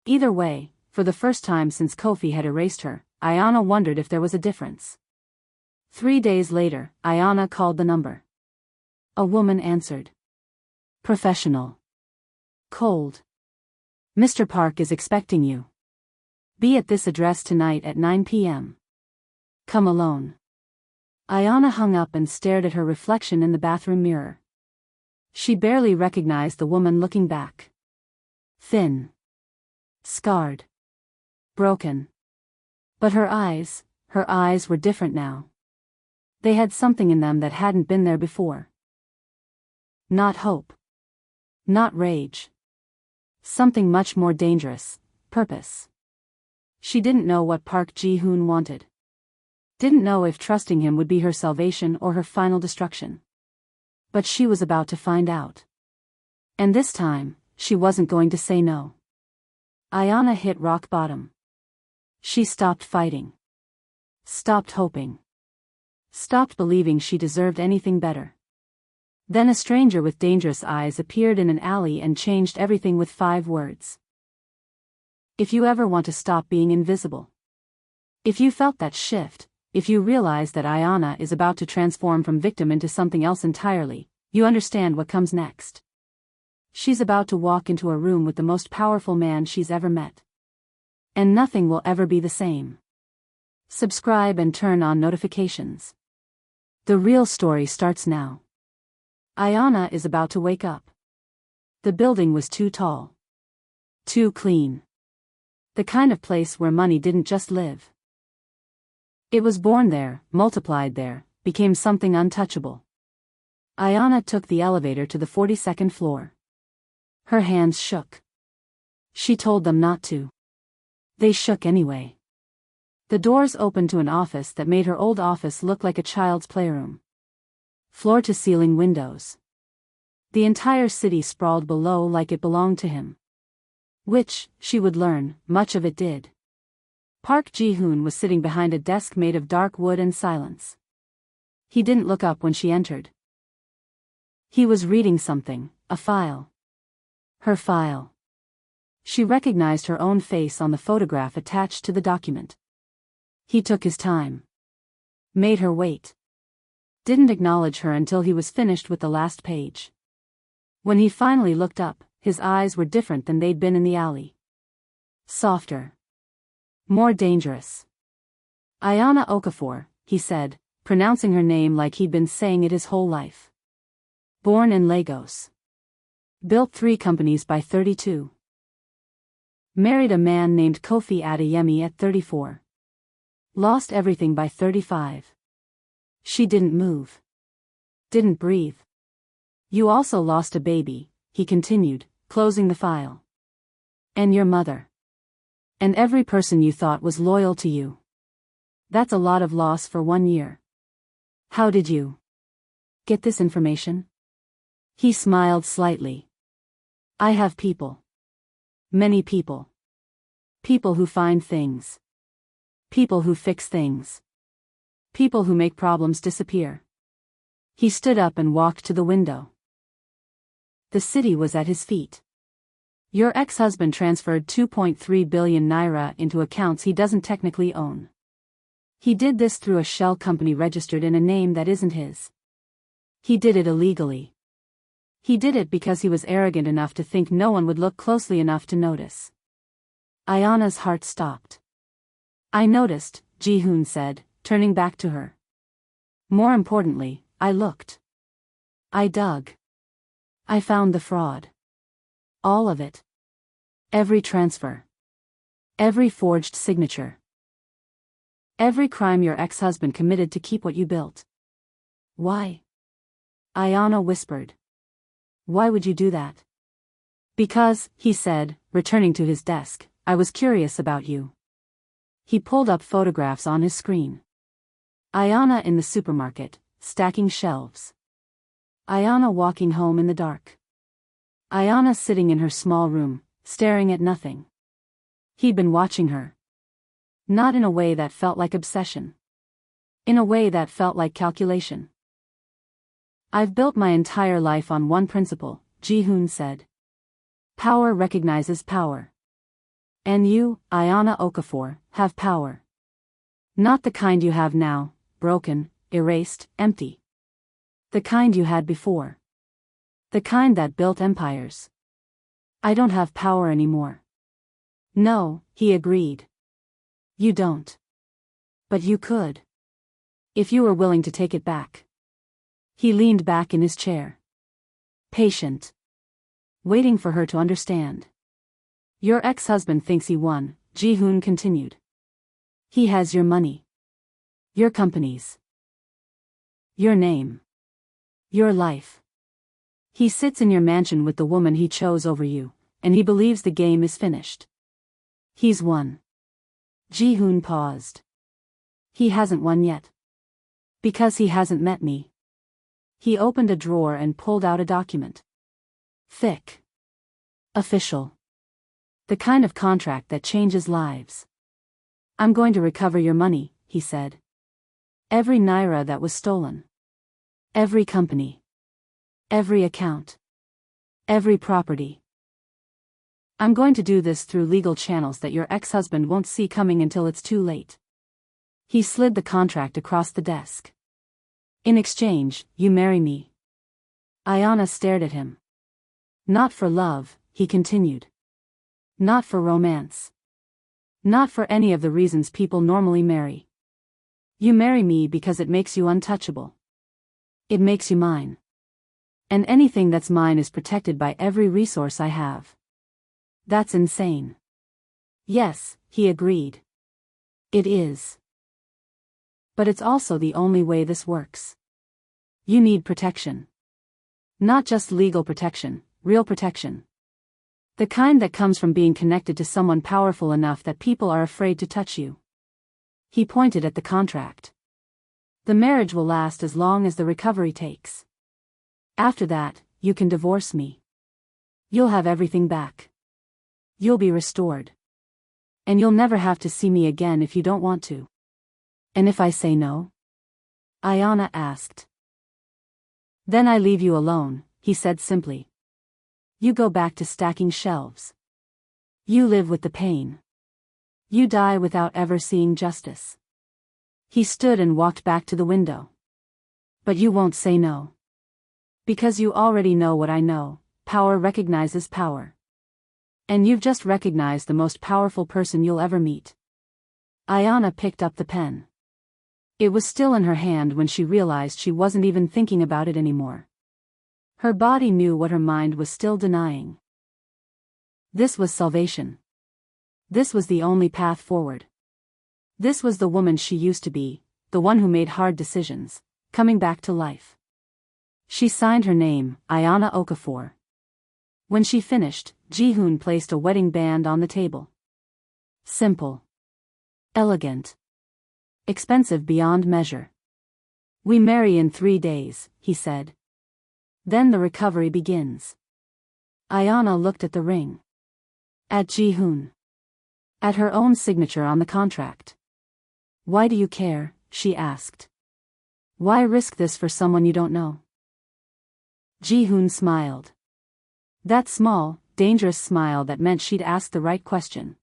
A: Either way, for the first time since Kofi had erased her, Ayana wondered if there was a difference. 3 days later, Ayana called the number. A woman answered. Professional. Cold. Mr. Park is expecting you. Be at this address tonight at 9 p.m. Come alone. Ayana hung up and stared at her reflection in the bathroom mirror. She barely recognized the woman looking back. Thin. Scarred. Broken. But her eyes were different now. They had something in them that hadn't been there before. Not hope. Not rage. Something much more dangerous, purpose. She didn't know what Park Ji-hoon wanted. Didn't know if trusting him would be her salvation or her final destruction. But she was about to find out. And this time, she wasn't going to say no. Ayana hit rock bottom. She stopped fighting. Stopped hoping. Stopped believing she deserved anything better. Then a stranger with dangerous eyes appeared in an alley and changed everything with 5 words. If you ever want to stop being invisible. If you felt that shift, if you realize that Ayana is about to transform from victim into something else entirely, you understand what comes next. She's about to walk into a room with the most powerful man she's ever met. And nothing will ever be the same. Subscribe and turn on notifications. The real story starts now. Ayana is about to wake up. The building was too tall. Too clean. The kind of place where money didn't just live. It was born there, multiplied there, became something untouchable. Ayana took the elevator to the 42nd floor. Her hands shook. She told them not to. They shook anyway. The doors opened to an office that made her old office look like a child's playroom. Floor-to-ceiling windows. The entire city sprawled below like it belonged to him. Which, she would learn, much of it did. Park Ji-hoon was sitting behind a desk made of dark wood and silence. He didn't look up when she entered. He was reading something, a file. Her file. She recognized her own face on the photograph attached to the document. He took his time. Made her wait. Didn't acknowledge her until he was finished with the last page. When he finally looked up, his eyes were different than they'd been in the alley. Softer. More dangerous. Ayana Okafor, he said, pronouncing her name like he'd been saying it his whole life. Born in Lagos. Built 3 companies by 32. Married a man named Kofi Adeyemi at 34. Lost everything by 35. She didn't move. Didn't breathe. You also lost a baby, he continued, closing the file. And your mother. And every person you thought was loyal to you. That's a lot of loss for 1 year. How did you get this information? He smiled slightly. I have people. Many people. People who find things. People who fix things. People who make problems disappear. He stood up and walked to the window. The city was at his feet. Your ex-husband transferred 2.3 billion naira into accounts he doesn't technically own. He did this through a shell company registered in a name that isn't his. He did it illegally. He did it because he was arrogant enough to think no one would look closely enough to notice. Ayana's heart stopped. I noticed, Ji-hoon said, turning back to her. More importantly, I looked. I dug. I found the fraud. All of it. Every transfer. Every forged signature. Every crime your ex-husband committed to keep what you built. Why? Ayana whispered. Why would you do that? Because, he said, returning to his desk, I was curious about you. He pulled up photographs on his screen. Ayana in the supermarket, stacking shelves. Ayana walking home in the dark. Ayana sitting in her small room, staring at nothing. He'd been watching her. Not in a way that felt like obsession. In a way that felt like calculation. I've built my entire life on one principle, Ji-hoon said. Power recognizes power. And you, Ayana Okafor, have power. Not the kind you have now, broken, erased, empty. The kind you had before. The kind that built empires. I don't have power anymore. No, he agreed. You don't. But you could. If you were willing to take it back. He leaned back in his chair. Patient. Waiting for her to understand. Your ex-husband thinks he won, Ji-hoon continued. He has your money. Your companies. Your name. Your life. He sits in your mansion with the woman he chose over you, and he believes the game is finished. He's won. Ji-hoon paused. He hasn't won yet. Because he hasn't met me. He opened a drawer and pulled out a document. Thick. Official. The kind of contract that changes lives. I'm going to recover your money, he said. Every naira that was stolen. Every company. Every account. Every property. I'm going to do this through legal channels that your ex-husband won't see coming until it's too late. He slid the contract across the desk. In exchange, you marry me. Ayana stared at him. Not for love, he continued. Not for romance. Not for any of the reasons people normally marry. You marry me because it makes you untouchable. It makes you mine. And anything that's mine is protected by every resource I have. That's insane. Yes, he agreed. It is. But it's also the only way this works. You need protection. Not just legal protection, real protection. The kind that comes from being connected to someone powerful enough that people are afraid to touch you. He pointed at the contract. The marriage will last as long as the recovery takes. After that, you can divorce me. You'll have everything back. You'll be restored. And you'll never have to see me again if you don't want to. And if I say no? Ayanna asked. Then I leave you alone, he said simply. You go back to stacking shelves. You live with the pain. You die without ever seeing justice. He stood and walked back to the window. But you won't say no. Because you already know what I know, power recognizes power. And you've just recognized the most powerful person you'll ever meet. Ayanna picked up the pen. It was still in her hand when she realized she wasn't even thinking about it anymore. Her body knew what her mind was still denying. This was salvation. This was the only path forward. This was the woman she used to be, the one who made hard decisions, coming back to life. She signed her name, Ayanna Okafor. When she finished, Ji-hoon placed a wedding band on the table. Simple. Elegant. Expensive beyond measure. We marry in 3 days, he said. Then the recovery begins. Ayanna looked at the ring. At Ji-hoon. At her own signature on the contract. Why do you care? She asked. Why risk this for someone you don't know? Ji-hoon smiled. That small, dangerous smile that meant she'd asked the right question.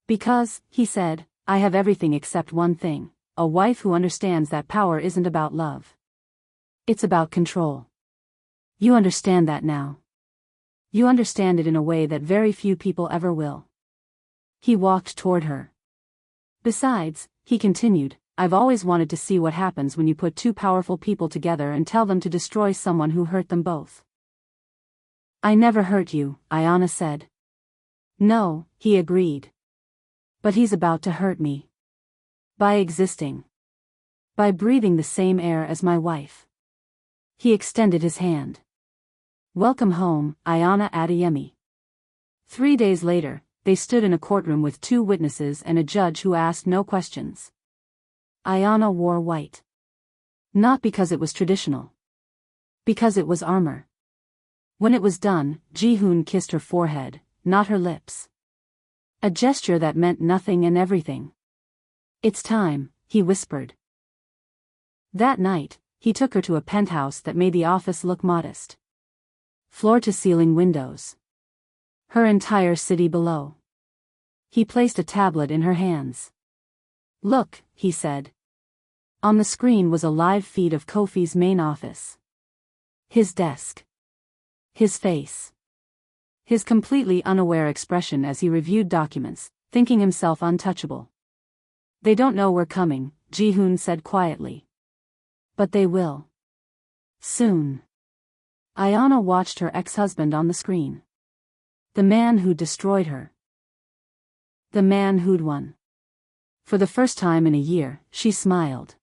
A: Because, he said, I have everything except one thing, a wife who understands that power isn't about love. It's about control. You understand that now. You understand it in a way that very few people ever will. He walked toward her. Besides, he continued, I've always wanted to see what happens when you put two powerful people together and tell them to destroy someone who hurt them both. I never hurt you, Ayanna said. No, he agreed. But he's about to hurt me. By existing. By breathing the same air as my wife. He extended his hand. Welcome home, Ayanna Adeyemi. 3 days later, they stood in a courtroom with 2 witnesses and a judge who asked no questions. Ayanna wore white. Not because it was traditional. Because it was armor. When it was done, Ji-hoon kissed her forehead, not her lips. A gesture that meant nothing and everything. It's time, he whispered. That night, he took her to a penthouse that made the office look modest. Floor-to-ceiling windows. Her entire city below. He placed a tablet in her hands. Look, he said. On the screen was a live feed of Kofi's main office. His desk. His face. His completely unaware expression as he reviewed documents, thinking himself untouchable. They don't know we're coming, Ji-hoon said quietly. But they will. Soon. Ayanna watched her ex-husband on the screen. The man who destroyed her. The man who'd won. For the first time in a year, she smiled.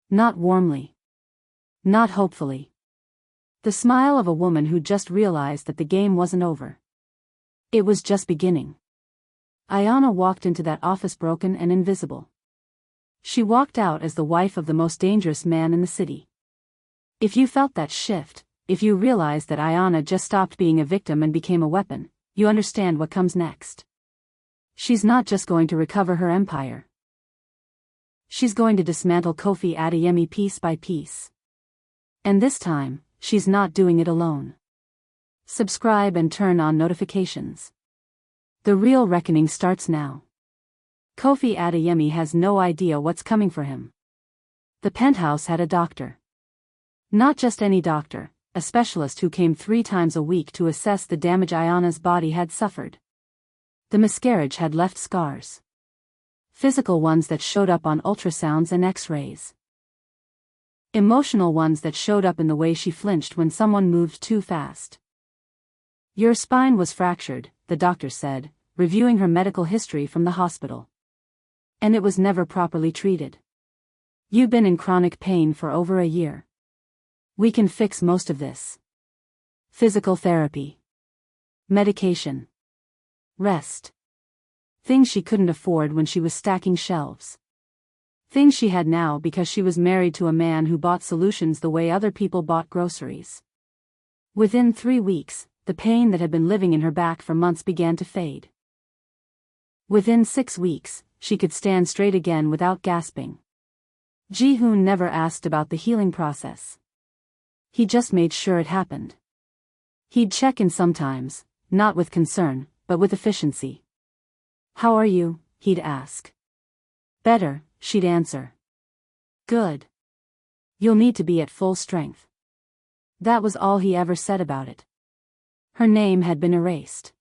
A: Not warmly. Not hopefully. The smile of a woman who just realized that the game wasn't over. It was just beginning. Ayanna walked into that office broken and invisible. She walked out as the wife of the most dangerous man in the city. If you felt that shift, if you realized that Ayanna just stopped being a victim and became a weapon, you understand what comes next. She's not just going to recover her empire. She's going to dismantle Kofi Adeyemi piece by piece. And this time, she's not doing it alone. Subscribe and turn on notifications. The real reckoning starts now. Kofi Adeyemi has no idea what's coming for him. The penthouse had a doctor. Not just any doctor, a specialist who came 3 times a week to assess the damage Ayanna's body had suffered. The miscarriage had left scars. Physical ones that showed up on ultrasounds and X-rays. Emotional ones that showed up in the way she flinched when someone moved too fast. Your spine was fractured, the doctor said, reviewing her medical history from the hospital. And it was never properly treated. You've been in chronic pain for over a year. We can fix most of this. Physical therapy. Medication. Rest. Things she couldn't afford when she was stacking shelves. Things she had now because she was married to a man who bought solutions the way other people bought groceries. Within 3 weeks, the pain that had been living in her back for months began to fade. Within 6 weeks, she could stand straight again without gasping. Ji-hoon never asked about the healing process. He just made sure it happened. He'd check in sometimes, not with concern, but with efficiency. How are you? He'd ask. Better, she'd answer. Good. You'll need to be at full strength. That was all he ever said about it. Her name had been erased.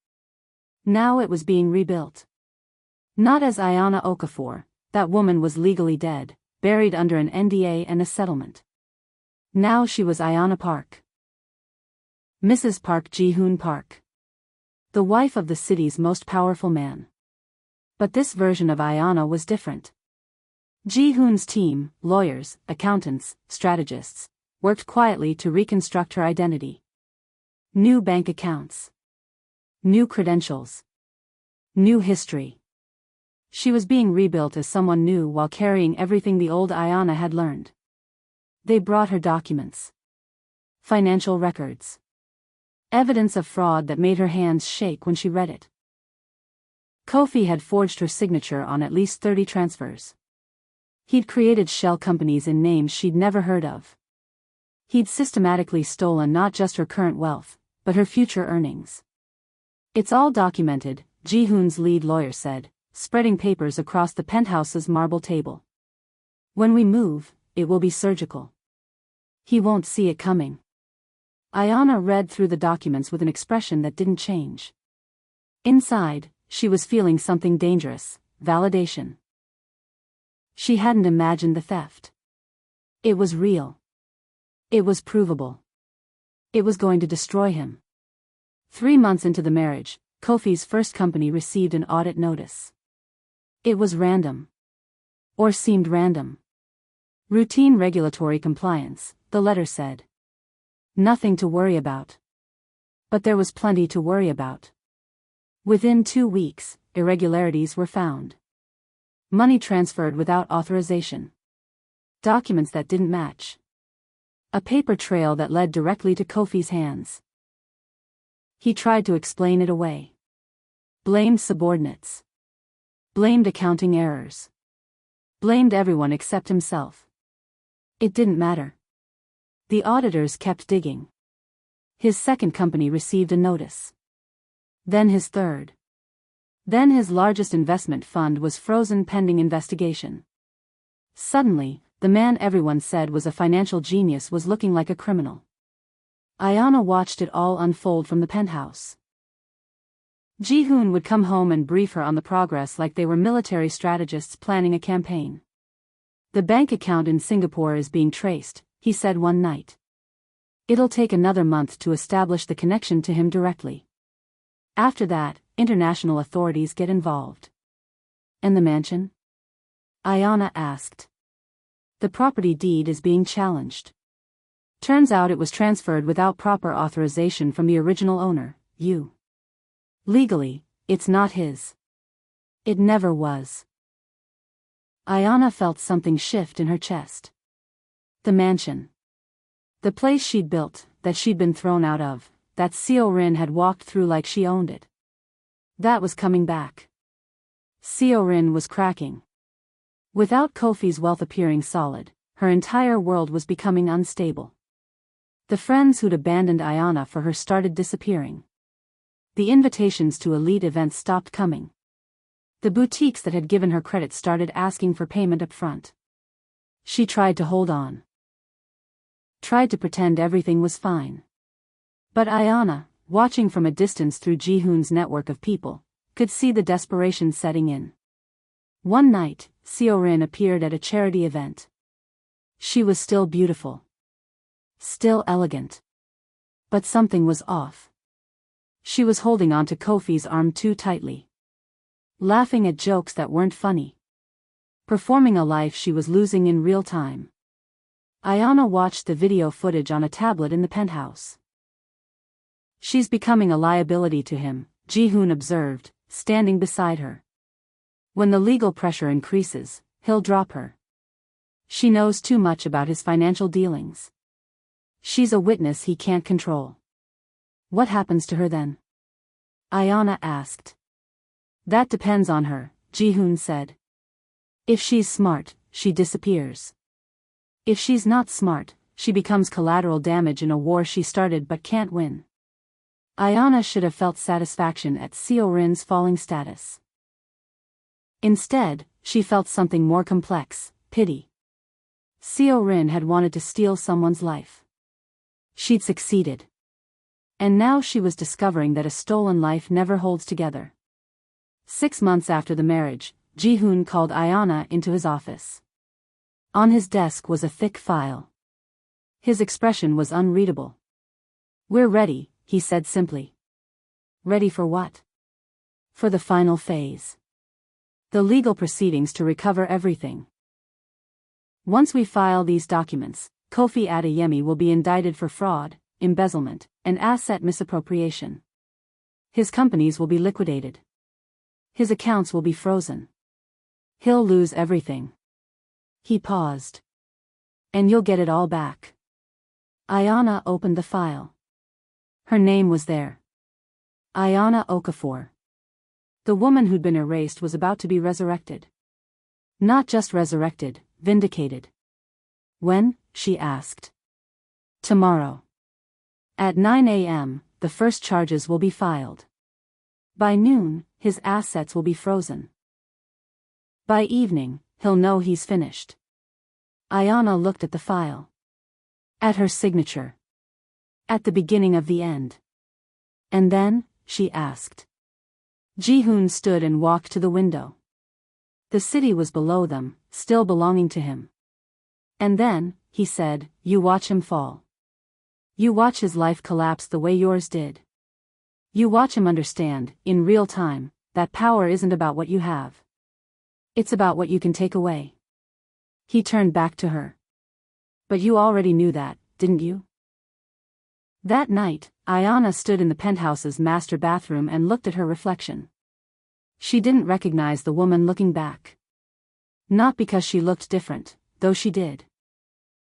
A: Now it was being rebuilt. Not as Ayana Okafor, that woman was legally dead, buried under an NDA and a settlement. Now she was Ayana Park. Mrs. Park Ji-hoon Park. The wife of the city's most powerful man. But this version of Ayana was different. Ji-hoon's team, lawyers, accountants, strategists, worked quietly to reconstruct her identity. New bank accounts. New credentials. New history. She was being rebuilt as someone new while carrying everything the old Ayana had learned. They brought her documents. Financial records. Evidence of fraud that made her hands shake when she read it. Kofi had forged her signature on at least 30 transfers. He'd created shell companies in names she'd never heard of. He'd systematically stolen not just her current wealth, but her future earnings. It's all documented, Ji-hoon's lead lawyer said, spreading papers across the penthouse's marble table. When we move, it will be surgical. He won't see it coming. Ayana read through the documents with an expression that didn't change. Inside, she was feeling something dangerous, validation. She hadn't imagined the theft. It was real. It was provable. It was going to destroy him. 3 months into the marriage, Kofi's first company received an audit notice. It was random. Or seemed random. Routine regulatory compliance, the letter said. Nothing to worry about. But there was plenty to worry about. Within 2 weeks, irregularities were found. Money transferred without authorization. Documents that didn't match. A paper trail that led directly to Kofi's hands. He tried to explain it away. Blamed subordinates. Blamed accounting errors. Blamed everyone except himself. It didn't matter. The auditors kept digging. His second company received a notice. Then his third. Then his largest investment fund was frozen pending investigation. Suddenly, the man everyone said was a financial genius was looking like a criminal. Ayana watched it all unfold from the penthouse. Ji-hoon would come home and brief her on the progress like they were military strategists planning a campaign. The bank account in Singapore is being traced, he said one night. It'll take another month to establish the connection to him directly. After that, international authorities get involved. And the mansion? Ayana asked. The property deed is being challenged. Turns out it was transferred without proper authorization from the original owner, you. Legally, it's not his. It never was. Ayana felt something shift in her chest. The mansion. The place she'd built, that she'd been thrown out of, that Seo-rin had walked through like she owned it. That was coming back. Seo-rin was cracking. Without Kofi's wealth appearing solid, her entire world was becoming unstable. The friends who'd abandoned Ayana for her started disappearing. The invitations to elite events stopped coming. The boutiques that had given her credit started asking for payment up front. She tried to hold on. Tried to pretend everything was fine. But Ayana, watching from a distance through Ji-hoon's network of people, could see the desperation setting in. One night, Seo-rin appeared at a charity event. She was still beautiful. Still elegant. But something was off. She was holding onto Kofi's arm too tightly. Laughing at jokes that weren't funny. Performing a life she was losing in real time. Ayana watched the video footage on a tablet in the penthouse. She's becoming a liability to him, Ji-hoon observed, standing beside her. When the legal pressure increases, he'll drop her. She knows too much about his financial dealings. She's a witness he can't control. What happens to her then? Ayana asked. That depends on her, Ji-hoon said. If she's smart, she disappears. If she's not smart, she becomes collateral damage in a war she started but can't win. Ayana should have felt satisfaction at Seo-rin's falling status. Instead, she felt something more complex, pity. Seo-rin had wanted to steal someone's life. She'd succeeded. And now she was discovering that a stolen life never holds together. 6 months after the marriage, Ji-hoon called Ayana into his office. On his desk was a thick file. His expression was unreadable. We're ready, he said simply. Ready for what? For the final phase. The legal proceedings to recover everything. Once we file these documents, Kofi Adeyemi will be indicted for fraud, embezzlement, and asset misappropriation. His companies will be liquidated. His accounts will be frozen. He'll lose everything. He paused. And you'll get it all back. Ayana opened the file. Her name was there. Ayana Okafor. The woman who'd been erased was about to be resurrected. Not just resurrected, vindicated. When? She asked. Tomorrow. At 9 a.m., the first charges will be filed. By noon, his assets will be frozen. By evening, he'll know he's finished. Ayana looked at the file. At her signature. At the beginning of the end. And then, she asked. Ji-hoon stood and walked to the window. The city was below them, still belonging to him. And then, he said, you watch him fall. You watch his life collapse the way yours did. You watch him understand, in real time, that power isn't about what you have. It's about what you can take away. He turned back to her. But you already knew that, didn't you? That night, Ayana stood in the penthouse's master bathroom and looked at her reflection. She didn't recognize the woman looking back. Not because she looked different, though she did.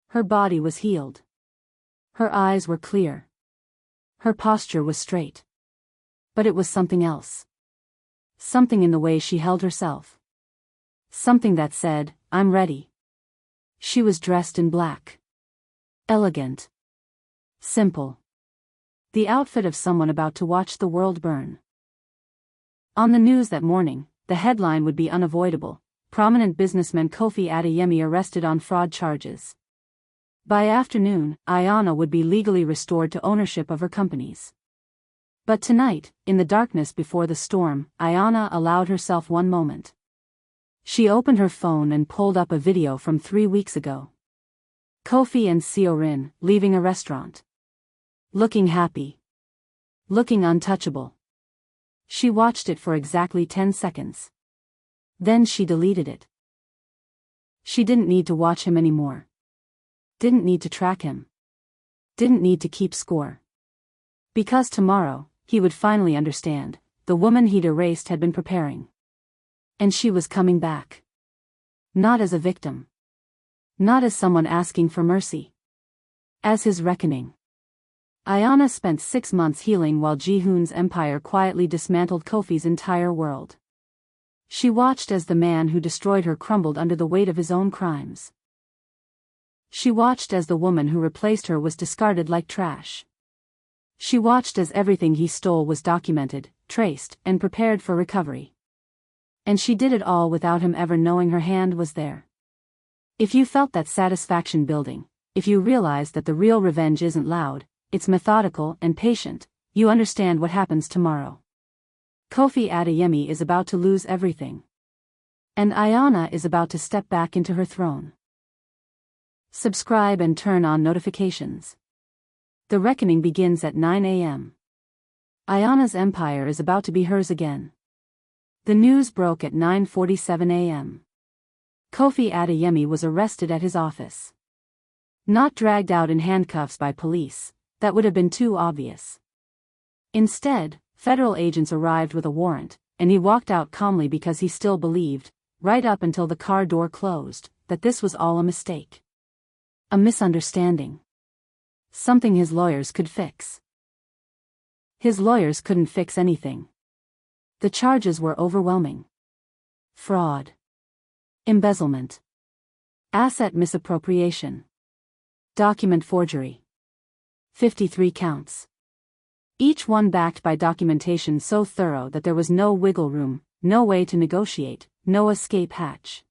A: Her body was healed. Her eyes were clear. Her posture was straight. But it was something else. Something in the way she held herself. Something that said, I'm ready. She was dressed in black. Elegant. Simple. The outfit of someone about to watch the world burn. On the news that morning, the headline would be unavoidable: prominent businessman Kofi Adeyemi arrested on fraud charges. By afternoon, Ayana would be legally restored to ownership of her companies. But tonight, in the darkness before the storm, Ayana allowed herself one moment. She opened her phone and pulled up a video from 3 weeks ago. Kofi and Seo-rin, leaving a restaurant. Looking happy. Looking untouchable. She watched it for exactly 10 seconds. Then she deleted it. She didn't need to watch him anymore. Didn't need to track him. Didn't need to keep score. Because tomorrow, he would finally understand, the woman he'd erased had been preparing. And she was coming back. Not as a victim. Not as someone asking for mercy. As his reckoning. Ayana spent 6 months healing while Ji-hoon's empire quietly dismantled Kofi's entire world. She watched as the man who destroyed her crumbled under the weight of his own crimes. She watched as the woman who replaced her was discarded like trash. She watched as everything he stole was documented, traced, and prepared for recovery. And she did it all without him ever knowing her hand was there. If you felt that satisfaction building, if you realized that the real revenge isn't loud, it's methodical and patient, you understand what happens tomorrow. Kofi Adeyemi is about to lose everything. And Ayana is about to step back into her throne. Subscribe and turn on notifications. The reckoning begins at 9 a.m. Ayana's empire is about to be hers again. The news broke at 9:47 a.m. Kofi Adeyemi was arrested at his office. Not dragged out in handcuffs by police, that would have been too obvious. Instead, federal agents arrived with a warrant, and he walked out calmly because he still believed, right up until the car door closed, that this was all a mistake. A misunderstanding. Something his lawyers could fix. His lawyers couldn't fix anything. The charges were overwhelming. Fraud. Embezzlement. Asset misappropriation. Document forgery. 53 counts. Each one backed by documentation so thorough that there was no wiggle room, no way to negotiate, no escape hatch.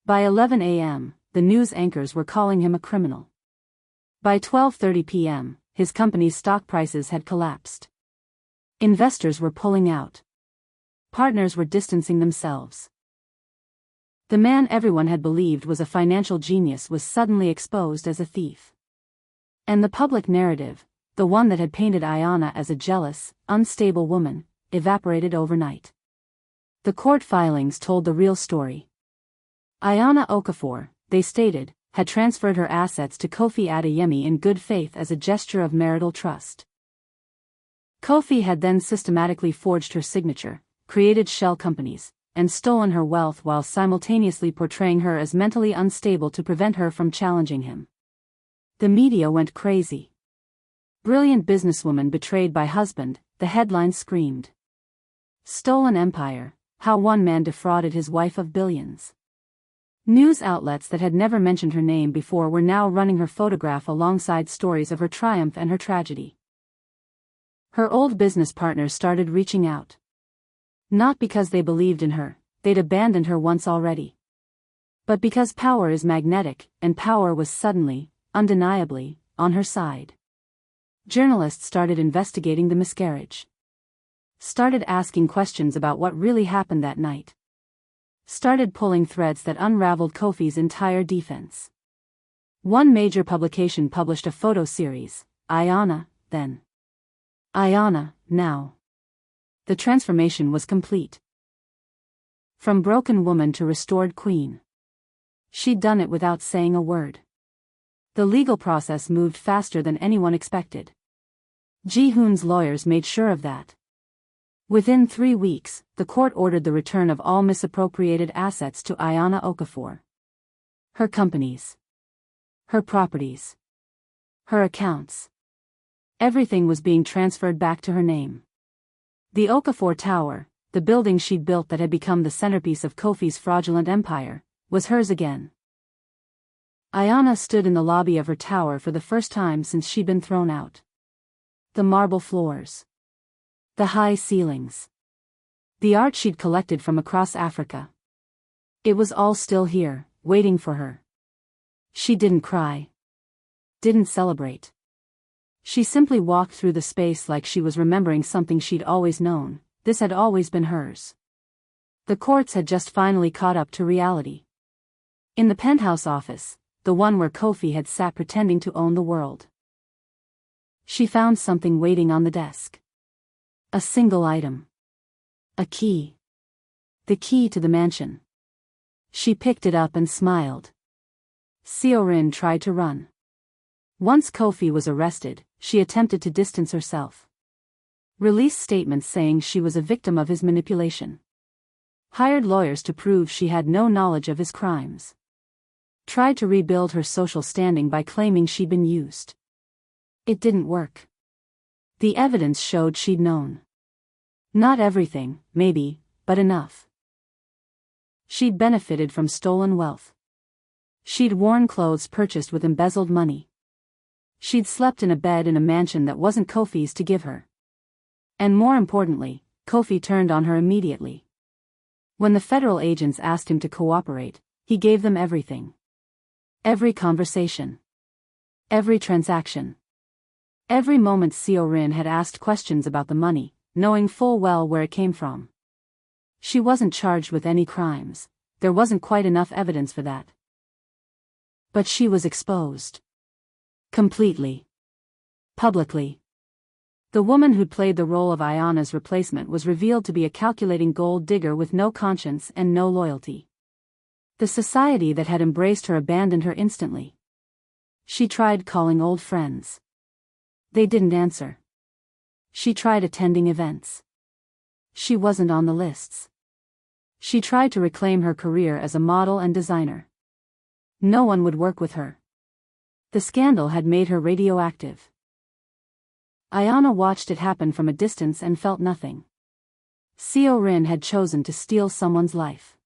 A: By 11 a.m., the news anchors were calling him a criminal. By 12:30 p.m., his company's stock prices had collapsed. Investors were pulling out. Partners were distancing themselves. The man everyone had believed was a financial genius was suddenly exposed as a thief. And the public narrative, the one that had painted Ayana as a jealous, unstable woman, evaporated overnight. The court filings told the real story. Ayana Okafor, they stated, had transferred her assets to Kofi Adeyemi in good faith as a gesture of marital trust. Kofi had then systematically forged her signature, created shell companies, and stolen her wealth while simultaneously portraying her as mentally unstable to prevent her from challenging him. The media went crazy. Brilliant businesswoman betrayed by husband, the headline screamed. Stolen empire, how one man defrauded his wife of billions. News outlets that had never mentioned her name before were now running her photograph alongside stories of her triumph and her tragedy. Her old business partners started reaching out. Not because they believed in her, they'd abandoned her once already. But because power is magnetic, and power was suddenly, undeniably, on her side. Journalists started investigating the miscarriage. Started asking questions about what really happened that night. Started pulling threads that unraveled Kofi's entire defense. One major publication published a photo series, Ayana, then. Ayana, now. The transformation was complete. From broken woman to restored queen. She'd done it without saying a word. The legal process moved faster than anyone expected. Ji-hoon's lawyers made sure of that. Within 3 weeks, the court ordered the return of all misappropriated assets to Ayana Okafor. Her companies. Her properties. Her accounts. Everything was being transferred back to her name. The Okafor Tower, the building she'd built that had become the centerpiece of Kofi's fraudulent empire, was hers again. Ayana stood in the lobby of her tower for the first time since she'd been thrown out. The marble floors. The high ceilings. The art she'd collected from across Africa. It was all still here, waiting for her. She didn't cry. Didn't celebrate. She simply walked through the space like she was remembering something she'd always known. This had always been hers. The courts had just finally caught up to reality. In the penthouse office, the one where Kofi had sat pretending to own the world. She found something waiting on the desk. A single item. A key. The key to the mansion. She picked it up and smiled. Seo-rin tried to run. Once Kofi was arrested, she attempted to distance herself. Released statements saying she was a victim of his manipulation. Hired lawyers to prove she had no knowledge of his crimes. Tried to rebuild her social standing by claiming she'd been used. It didn't work. The evidence showed she'd known. Not everything, maybe, but enough. She'd benefited from stolen wealth. She'd worn clothes purchased with embezzled money. She'd slept in a bed in a mansion that wasn't Kofi's to give her. And more importantly, Kofi turned on her immediately. When the federal agents asked him to cooperate, he gave them everything. Every conversation. Every transaction. Every moment Seo-rin had asked questions about the money, knowing full well where it came from. She wasn't charged with any crimes. There wasn't quite enough evidence for that. But she was exposed. Completely. Publicly. The woman who'd played the role of Ayana's replacement was revealed to be a calculating gold digger with no conscience and no loyalty. The society that had embraced her abandoned her instantly. She tried calling old friends. They didn't answer. She tried attending events. She wasn't on the lists. She tried to reclaim her career as a model and designer. No one would work with her. The scandal had made her radioactive. Ayana watched it happen from a distance and felt nothing. Seo Rin had chosen to steal someone's life.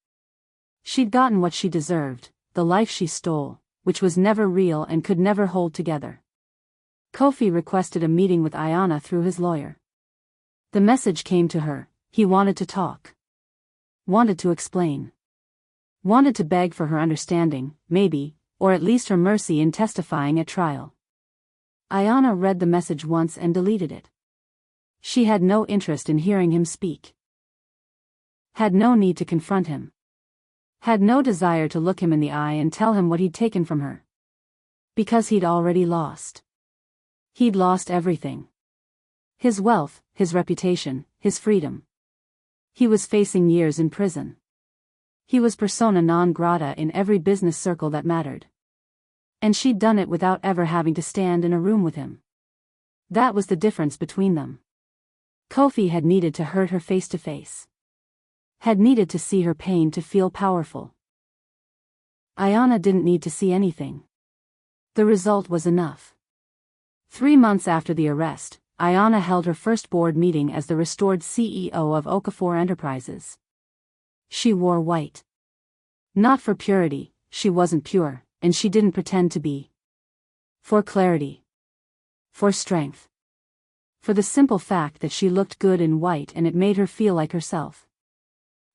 A: She'd gotten what she deserved, the life she stole, which was never real and could never hold together. Kofi requested a meeting with Ayana through his lawyer. The message came to her: he wanted to talk. Wanted to explain. Wanted to beg for her understanding, maybe, or at least her mercy in testifying at trial. Ayana read the message once and deleted it. She had no interest in hearing him speak. Had no need to confront him. Had no desire to look him in the eye and tell him what he'd taken from her. Because he'd already lost. He'd lost everything. His wealth, his reputation, his freedom. He was facing years in prison. He was persona non grata in every business circle that mattered. And she'd done it without ever having to stand in a room with him. That was the difference between them. Kofi had needed to hurt her face to face. Had needed to see her pain to feel powerful. Ayana didn't need to see anything. The result was enough. 3 months after the arrest, Ayana held her first board meeting as the restored CEO of Okafor Enterprises. She wore white. Not for purity, she wasn't pure, and she didn't pretend to be. For clarity. For strength. For the simple fact that she looked good in white and it made her feel like herself.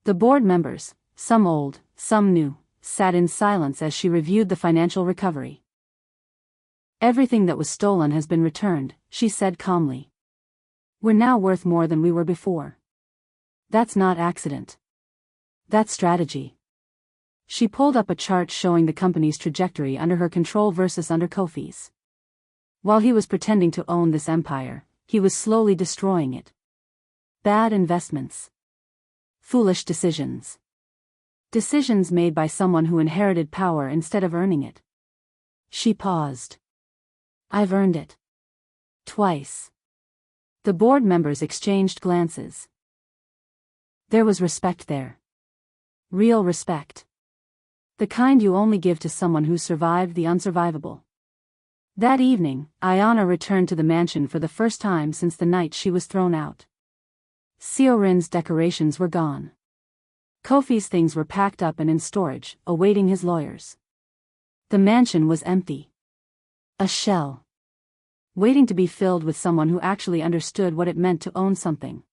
A: The board members, some old, some new, sat in silence as she reviewed the financial recovery. Everything that was stolen has been returned, she said calmly. We're now worth more than we were before. That's not accident. That's strategy. She pulled up a chart showing the company's trajectory under her control versus under Kofi's. While he was pretending to own this empire, he was slowly destroying it. Bad investments. Foolish decisions. Decisions made by someone who inherited power instead of earning it. She paused. I've earned it. Twice. The board members exchanged glances. There was respect there. Real respect. The kind you only give to someone who survived the unsurvivable. That evening, Ayana returned to the mansion for the first time since the night she was thrown out. Seo Rin's decorations were gone. Kofi's things were packed up and in storage, awaiting his lawyers. The mansion was empty. A shell. Waiting to be filled with someone who actually understood what it meant to own something.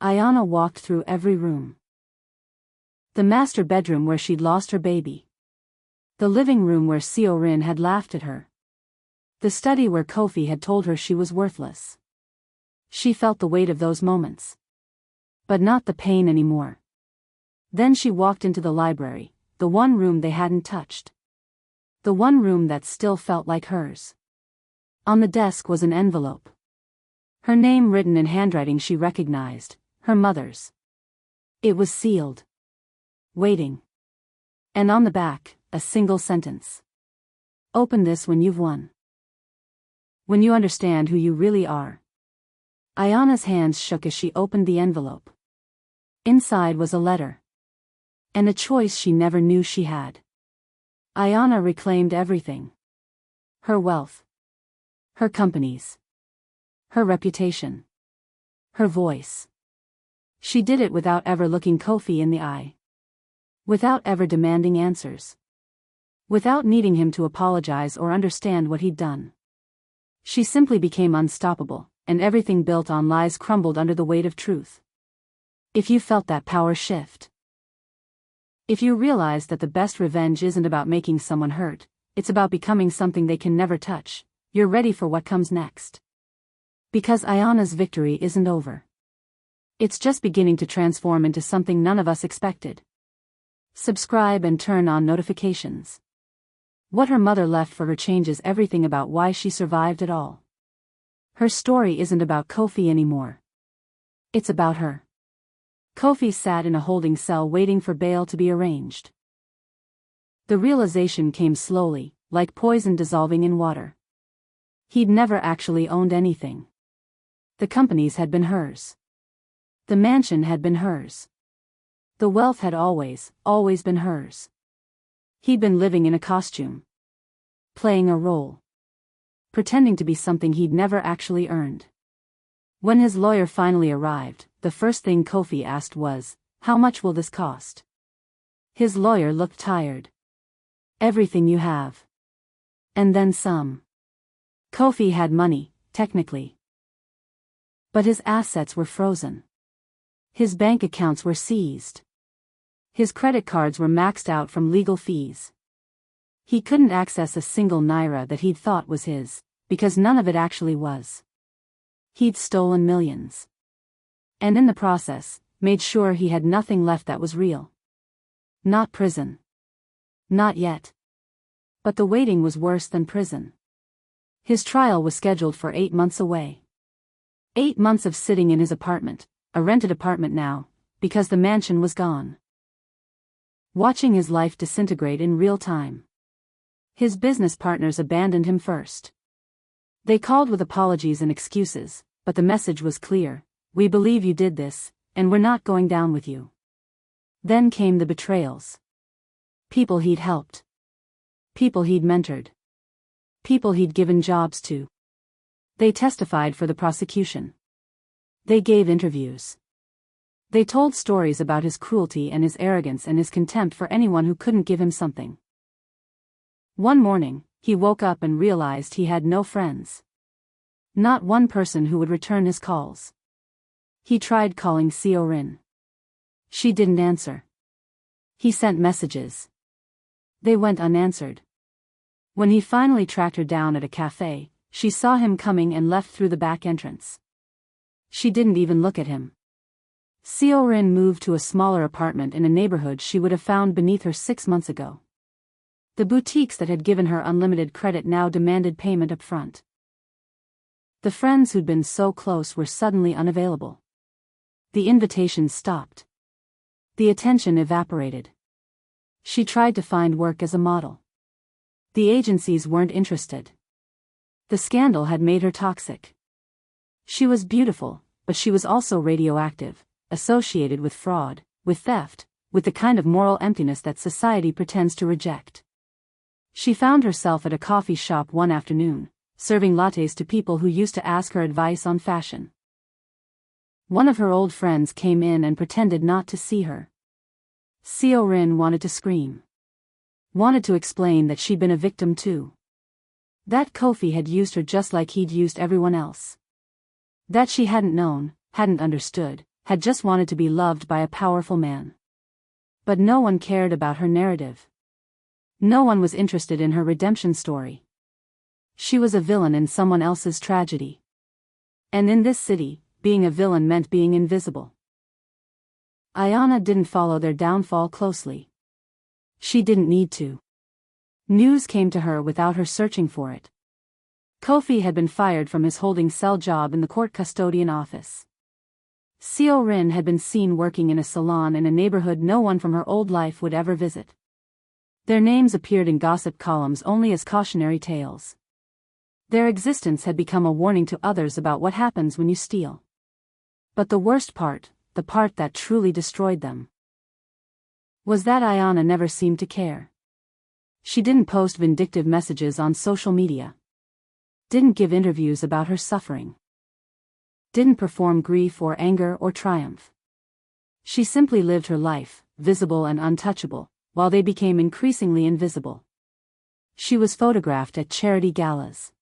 A: Ayana walked through every room. The master bedroom where she'd lost her baby. The living room where Seo Rin had laughed at her. The study where Kofi had told her she was worthless. She felt the weight of those moments. But not the pain anymore. Then she walked into the library, the one room they hadn't touched. The one room that still felt like hers. On the desk was an envelope. Her name written in handwriting she recognized, her mother's. It was sealed. Waiting. And on the back, a single sentence. Open this when you've won. When you understand who you really are. Ayana's hands shook as she opened the envelope. Inside was a letter. And a choice she never knew she had. Ayana reclaimed everything. Her wealth. Her companies. Her reputation. Her voice. She did it without ever looking Kofi in the eye. Without ever demanding answers. Without needing him to apologize or understand what he'd done. She simply became unstoppable, and everything built on lies crumbled under the weight of truth. If you felt that power shift. If you realized that the best revenge isn't about making someone hurt, it's about becoming something they can never touch, you're ready for what comes next. Because Ayana's victory isn't over. It's just beginning to transform into something none of us expected. Subscribe and turn on notifications. What her mother left for her changes everything about why she survived at all. Her story isn't about Kofi anymore. It's about her. Kofi sat in a holding cell waiting for bail to be arranged. The realization came slowly, like poison dissolving in water. He'd never actually owned anything. The companies had been hers. The mansion had been hers. The wealth had always been hers. He'd been living in a costume. Playing a role. Pretending to be something he'd never actually earned. When his lawyer finally arrived, the first thing Kofi asked was, "How much will this cost?" His lawyer looked tired. "Everything you have. And then some." Kofi had money, technically. But his assets were frozen. His bank accounts were seized. His credit cards were maxed out from legal fees. He couldn't access a single naira that he'd thought was his, because none of it actually was. He'd stolen millions. And in the process, made sure he had nothing left that was real. Not prison. Not yet. But the waiting was worse than prison. His trial was scheduled for 8 months away. 8 months of sitting in his apartment, a rented apartment now, because the mansion was gone. Watching his life disintegrate in real time. His business partners abandoned him first. They called with apologies and excuses, but the message was clear: "We believe you did this, and we're not going down with you." Then came the betrayals. People he'd helped. People he'd mentored. People he'd given jobs to. They testified for the prosecution. They gave interviews. They told stories about his cruelty and his arrogance and his contempt for anyone who couldn't give him something. One morning, he woke up and realized he had no friends. Not one person who would return his calls. He tried calling Rin. She didn't answer. He sent messages. They went unanswered. When he finally tracked her down at a cafe, she saw him coming and left through the back entrance. She didn't even look at him. Rin moved to a smaller apartment in a neighborhood she would have found beneath her 6 months ago. The boutiques that had given her unlimited credit now demanded payment up front. The friends who'd been so close were suddenly unavailable. The invitations stopped. The attention evaporated. She tried to find work as a model. The agencies weren't interested. The scandal had made her toxic. She was beautiful, but she was also radioactive, associated with fraud, with theft, with the kind of moral emptiness that society pretends to reject. She found herself at a coffee shop one afternoon, serving lattes to people who used to ask her advice on fashion. One of her old friends came in and pretended not to see her. Rin wanted to scream. Wanted to explain that she'd been a victim too. That Kofi had used her just like he'd used everyone else. That she hadn't known, hadn't understood, had just wanted to be loved by a powerful man. But no one cared about her narrative. No one was interested in her redemption story. She was a villain in someone else's tragedy. And in this city, being a villain meant being invisible. Ayana didn't follow their downfall closely. She didn't need to. News came to her without her searching for it. Kofi had been fired from his holding cell job in the court custodian office. Rin had been seen working in a salon in a neighborhood no one from her old life would ever visit. Their names appeared in gossip columns only as cautionary tales. Their existence had become a warning to others about what happens when you steal. But the worst part, the part that truly destroyed them, was that Ayana never seemed to care. She didn't post vindictive messages on social media. Didn't give interviews about her suffering. Didn't perform grief or anger or triumph. She simply lived her life, visible and untouchable, while they became increasingly invisible. She was photographed at charity galas.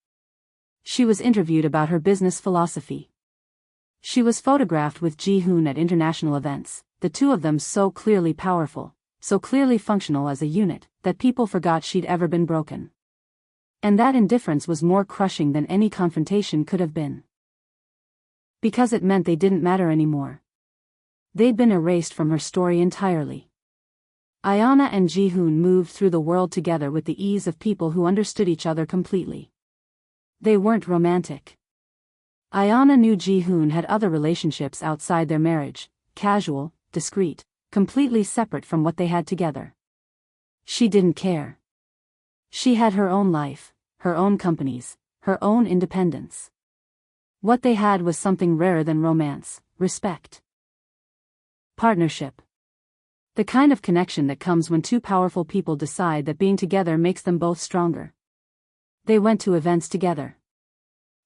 A: She was interviewed about her business philosophy. She was photographed with Ji-hoon at international events, the two of them so clearly powerful, so clearly functional as a unit, that people forgot she'd ever been broken. And that indifference was more crushing than any confrontation could have been. Because it meant they didn't matter anymore. They'd been erased from her story entirely. Ayana and Ji-hoon moved through the world together with the ease of people who understood each other completely. They weren't romantic. Ayana knew Ji-hoon had other relationships outside their marriage, casual, discreet, completely separate from what they had together. She didn't care. She had her own life, her own companies, her own independence. What they had was something rarer than romance: respect. Partnership. The kind of connection that comes when two powerful people decide that being together makes them both stronger. They went to events together.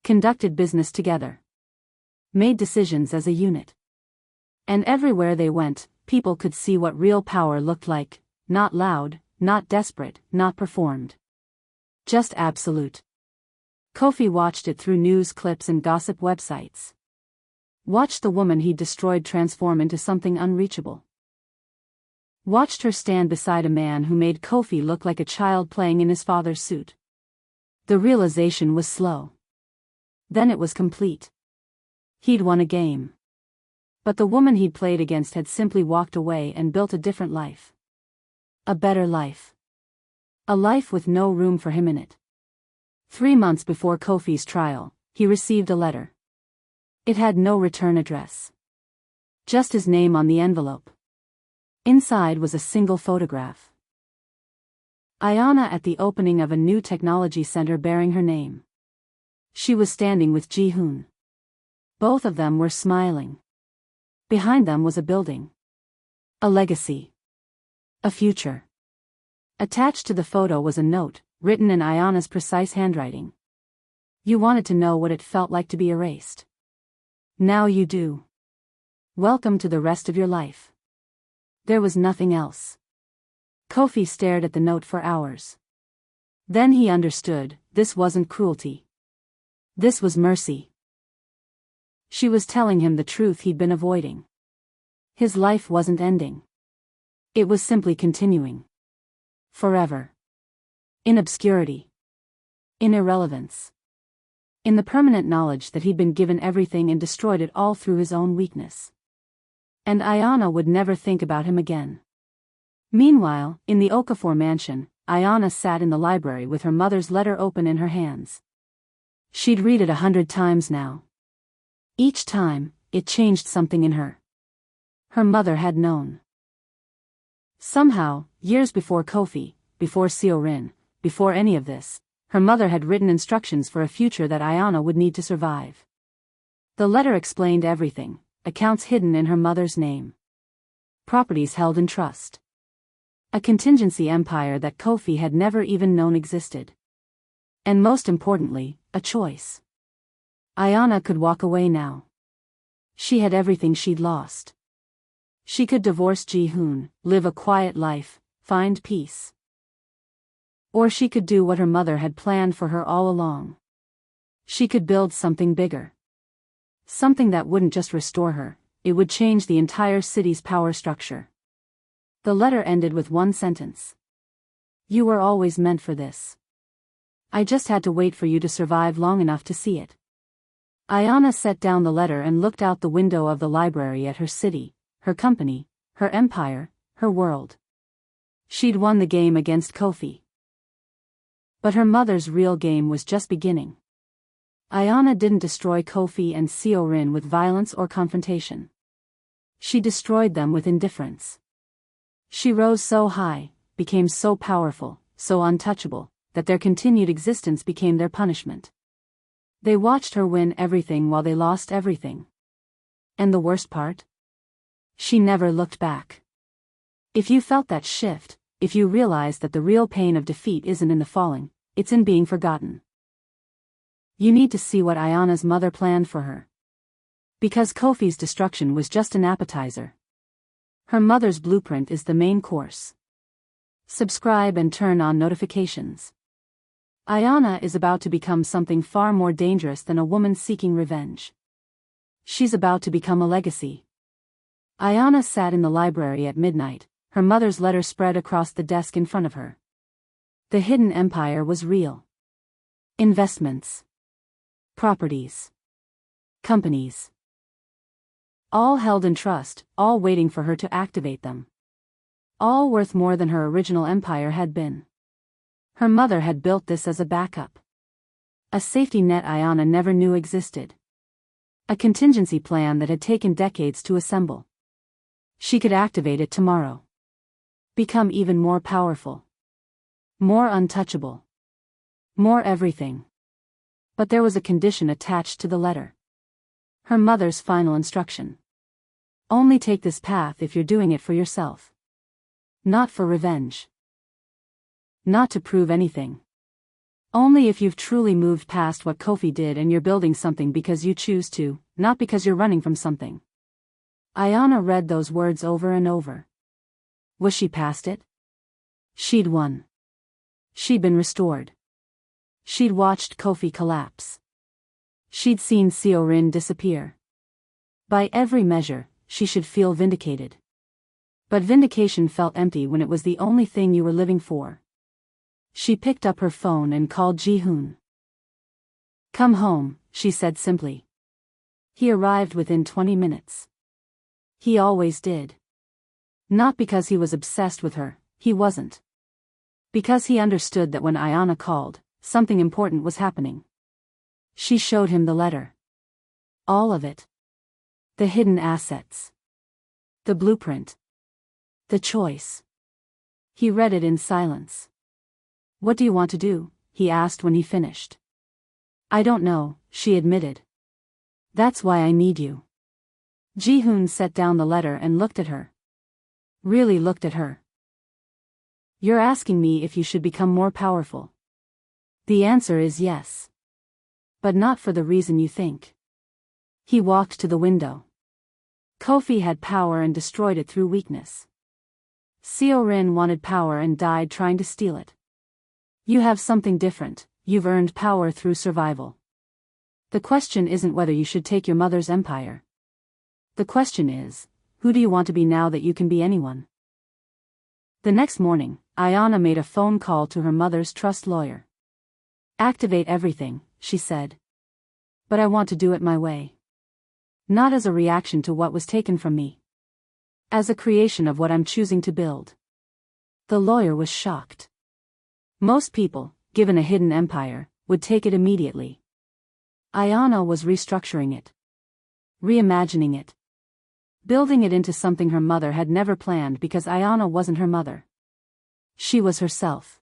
A: Conducted business together. Made decisions as a unit. And everywhere they went, people could see what real power looked like: not loud, not desperate, not performed. Just absolute. Kofi watched it through news clips and gossip websites. Watched the woman he'd destroyed transform into something unreachable. Watched her stand beside a man who made Kofi look like a child playing in his father's suit. The realization was slow. Then it was complete. He'd won a game. But the woman he'd played against had simply walked away and built a different life. A better life. A life with no room for him in it. 3 months before Kofi's trial, he received a letter. It had no return address. Just his name on the envelope. Inside was a single photograph. Ayana at the opening of a new technology center bearing her name. She was standing with Ji-hoon. Both of them were smiling. Behind them was a building. A legacy. A future. Attached to the photo was a note, written in Ayana's precise handwriting. You wanted to know what it felt like to be erased. Now you do. Welcome to the rest of your life. There was nothing else. Kofi stared at the note for hours. Then he understood, this wasn't cruelty. This was mercy. She was telling him the truth he'd been avoiding. His life wasn't ending. It was simply continuing. Forever. In obscurity. In irrelevance. In the permanent knowledge that he'd been given everything and destroyed it all through his own weakness. And Ayana would never think about him again. Meanwhile, in the Okafor mansion, Ayana sat in the library with her mother's letter open in her hands. She'd read it 100 times now. Each time, it changed something in her. Her mother had known. Somehow, years before Kofi, before Seo-rin, before any of this, her mother had written instructions for a future that Ayana would need to survive. The letter explained everything: accounts hidden in her mother's name. Properties held in trust. A contingency empire that Kofi had never even known existed. And most importantly, a choice. Ayana could walk away now. She had everything she'd lost. She could divorce Ji-hoon, live a quiet life, find peace. Or she could do what her mother had planned for her all along. She could build something bigger. Something that wouldn't just restore her, it would change the entire city's power structure. The letter ended with one sentence. You were always meant for this. I just had to wait for you to survive long enough to see it. Ayana set down the letter and looked out the window of the library at her city, her company, her empire, her world. She'd won the game against Kofi. But her mother's real game was just beginning. Ayana didn't destroy Kofi and Seo-rin with violence or confrontation. She destroyed them with indifference. She rose so high, became so powerful, so untouchable, that their continued existence became their punishment. They watched her win everything while they lost everything. And the worst part? She never looked back. If you felt that shift, if you realized that the real pain of defeat isn't in the falling, it's in being forgotten. You need to see what Ayana's mother planned for her. Because Kofi's destruction was just an appetizer. Her mother's blueprint is the main course. Subscribe and turn on notifications. Ayana is about to become something far more dangerous than a woman seeking revenge. She's about to become a legacy. Ayana sat in the library at midnight, her mother's letter spread across the desk in front of her. The hidden empire was real. Investments. Properties. Companies. All held in trust, all waiting for her to activate them. All worth more than her original empire had been. Her mother had built this as a backup. A safety net Ayanna never knew existed. A contingency plan that had taken decades to assemble. She could activate it tomorrow. Become even more powerful. More untouchable. More everything. But there was a condition attached to the letter. Her mother's final instruction. Only take this path if you're doing it for yourself. Not for revenge. Not to prove anything. Only if you've truly moved past what Kofi did and you're building something because you choose to, not because you're running from something. Ayanna read those words over and over. Was she past it? She'd won. She'd been restored. She'd watched Kofi collapse. She'd seen Seorin disappear. By every measure, she should feel vindicated. But vindication felt empty when it was the only thing you were living for. She picked up her phone and called Ji-hoon. Come home, she said simply. He arrived within 20 minutes. He always did. Not because he was obsessed with her, he wasn't. Because he understood that when Ayanna called, something important was happening. She showed him the letter. All of it. The hidden assets. The blueprint. The choice. He read it in silence. What do you want to do? He asked when he finished. I don't know, she admitted. That's why I need you. Ji-hoon set down the letter and looked at her. Really looked at her. You're asking me if you should become more powerful. The answer is yes. But not for the reason you think. He walked to the window. Kofi had power and destroyed it through weakness. Seorin wanted power and died trying to steal it. You have something different, you've earned power through survival. The question isn't whether you should take your mother's empire. The question is, who do you want to be now that you can be anyone? The next morning, Ayanna made a phone call to her mother's trust lawyer. Activate everything, she said. But I want to do it my way. Not as a reaction to what was taken from me. As a creation of what I'm choosing to build. The lawyer was shocked. Most people, given a hidden empire, would take it immediately. Ayanna was restructuring it. Reimagining it. Building it into something her mother had never planned because Ayanna wasn't her mother. She was herself.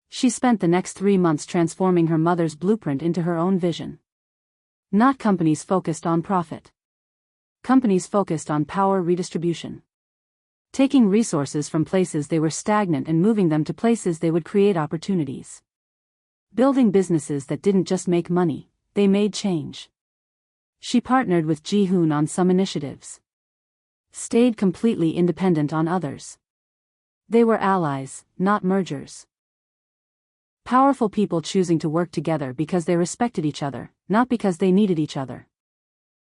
A: She spent the next 3 months transforming her mother's blueprint into her own vision. Not companies focused on profit. Companies focused on power redistribution. Taking resources from places they were stagnant and moving them to places they would create opportunities. Building businesses that didn't just make money, they made change. She partnered with Ji-hoon on some initiatives. Stayed completely independent on others. They were allies, not mergers. Powerful people choosing to work together because they respected each other, not because they needed each other.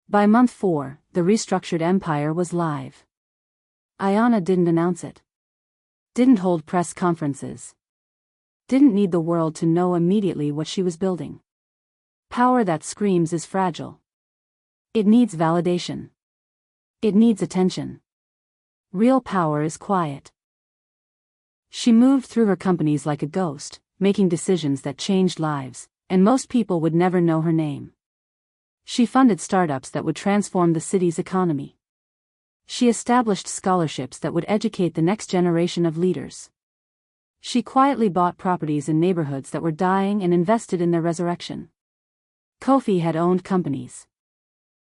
A: By month 4, the restructured empire was live. Ayanna didn't announce it. Didn't hold press conferences. Didn't need the world to know immediately what she was building. Power that screams is fragile. It needs validation. It needs attention. Real power is quiet. She moved through her companies like a ghost, making decisions that changed lives, and most people would never know her name. She funded startups that would transform the city's economy. She established scholarships that would educate the next generation of leaders. She quietly bought properties in neighborhoods that were dying and invested in their resurrection. Kofi had owned companies.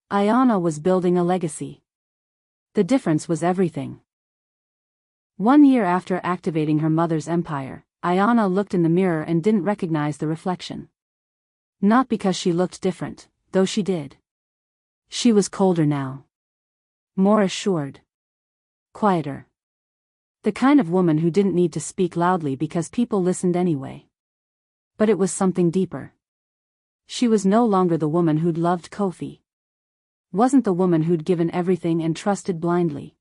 A: Ayanna was building a legacy. The difference was everything. 1 year after activating her mother's empire, Ayanna looked in the mirror and didn't recognize the reflection. Not because she looked different, though she did. She was colder now. More assured. Quieter. The kind of woman who didn't need to speak loudly because people listened anyway. But it was something deeper. She was no longer the woman who'd loved Kofi. Wasn't the woman who'd given everything and trusted blindly.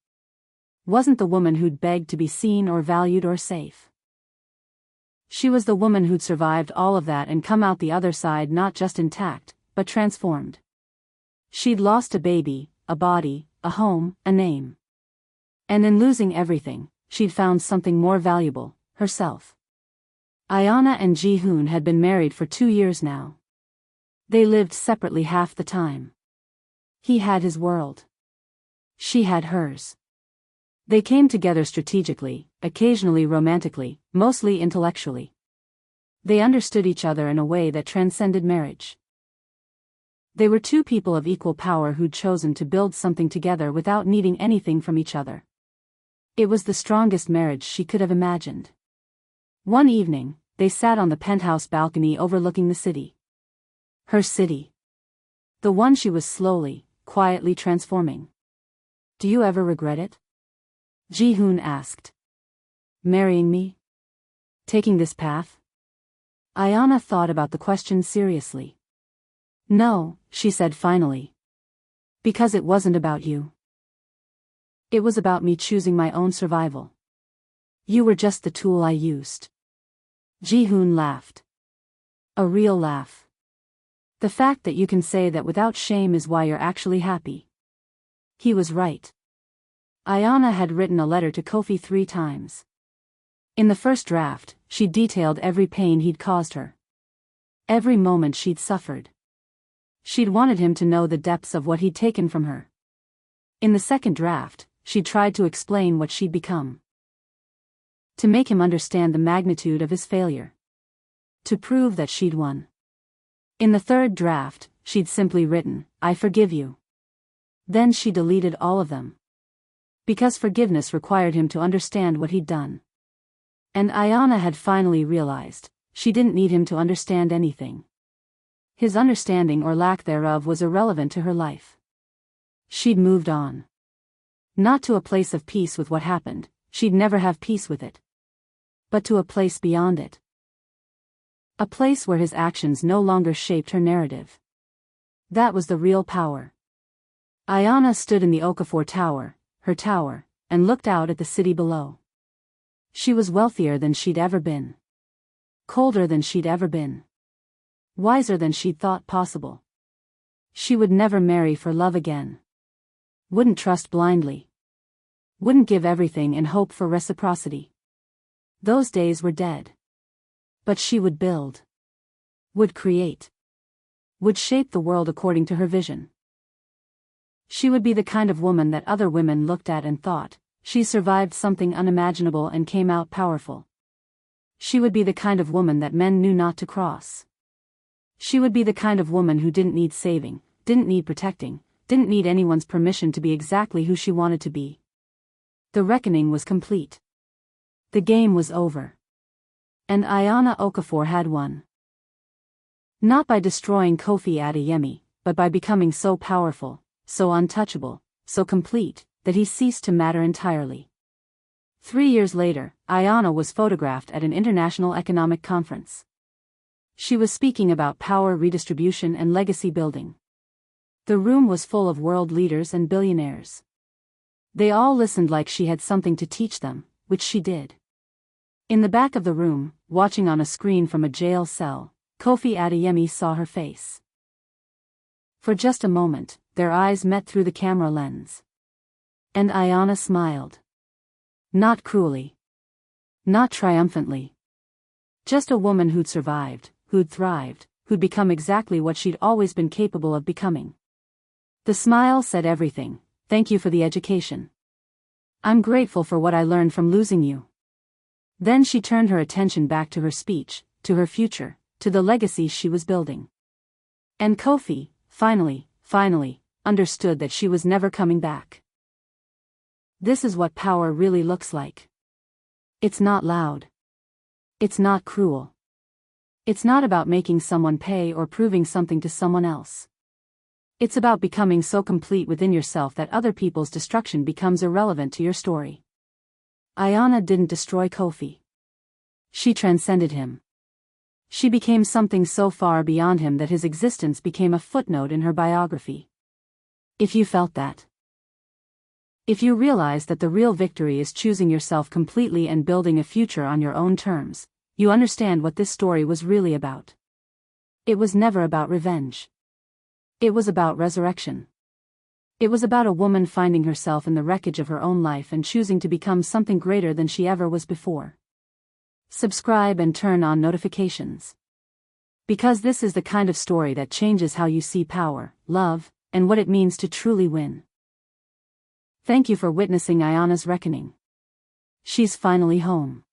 A: Wasn't the woman who'd begged to be seen or valued or safe. She was the woman who'd survived all of that and come out the other side not just intact, but transformed. She'd lost a baby, a body, a home, a name. And in losing everything, she'd found something more valuable, herself. Ayana and Ji-hoon had been married for 2 years now. They lived separately half the time. He had his world. She had hers. They came together strategically, occasionally romantically, mostly intellectually. They understood each other in a way that transcended marriage. They were two people of equal power who'd chosen to build something together without needing anything from each other. It was the strongest marriage she could have imagined. One evening, they sat on the penthouse balcony overlooking the city. Her city. The one she was slowly, quietly transforming. "Do you ever regret it?" Ji-hoon asked. "Marrying me? Taking this path?" Ayana thought about the question seriously. "No," she said finally. "Because it wasn't about you. It was about me choosing my own survival. You were just the tool I used." Ji-hoon laughed. A real laugh. The fact that you can say that without shame is why you're actually happy. He was right. Ayana had written a letter to Kofi 3 times. In the first draft, she detailed every pain he'd caused her. Every moment she'd suffered. She'd wanted him to know the depths of what he'd taken from her. In the second draft, she tried to explain what she'd become. To make him understand the magnitude of his failure. To prove that she'd won. In the third draft, she'd simply written, "I forgive you." Then she deleted all of them. Because forgiveness required him to understand what he'd done. And Ayana had finally realized, she didn't need him to understand anything. His understanding or lack thereof was irrelevant to her life. She'd moved on. Not to a place of peace with what happened, she'd never have peace with it. But to a place beyond it. A place where his actions no longer shaped her narrative. That was the real power. Ayana stood in the Okafor Tower, her tower, and looked out at the city below. She was wealthier than she'd ever been. Colder than she'd ever been. Wiser than she'd thought possible. She would never marry for love again. Wouldn't trust blindly. Wouldn't give everything in hope for reciprocity. Those days were dead. But she would build. Would create. Would shape the world according to her vision. She would be the kind of woman that other women looked at and thought, she survived something unimaginable and came out powerful. She would be the kind of woman that men knew not to cross. She would be the kind of woman who didn't need saving, didn't need protecting, didn't need anyone's permission to be exactly who she wanted to be. The reckoning was complete. The game was over. And Ayana Okafor had won. Not by destroying Kofi Adeyemi, but by becoming so powerful, so untouchable, so complete, that he ceased to matter entirely. 3 years later, Ayana was photographed at an international economic conference. She was speaking about power redistribution and legacy building. The room was full of world leaders and billionaires. They all listened like she had something to teach them, which she did. In the back of the room, watching on a screen from a jail cell, Kofi Adeyemi saw her face. For just a moment, their eyes met through the camera lens. And Ayana smiled. Not cruelly. Not triumphantly. Just a woman who'd survived, who'd thrived, who'd become exactly what she'd always been capable of becoming. The smile said everything. "Thank you for the education. I'm grateful for what I learned from losing you." Then she turned her attention back to her speech, to her future, to the legacy she was building. And Kofi, finally, understood that she was never coming back. This is what power really looks like. It's not loud. It's not cruel. It's not about making someone pay or proving something to someone else. It's about becoming so complete within yourself that other people's destruction becomes irrelevant to your story. Ayana didn't destroy Kofi. She transcended him. She became something so far beyond him that his existence became a footnote in her biography. If you felt that. If you realize that the real victory is choosing yourself completely and building a future on your own terms, you understand what this story was really about. It was never about revenge. It was about resurrection. It was about a woman finding herself in the wreckage of her own life and choosing to become something greater than she ever was before. Subscribe and turn on notifications. Because this is the kind of story that changes how you see power, love, and what it means to truly win. Thank you for witnessing Ayana's reckoning. She's finally home.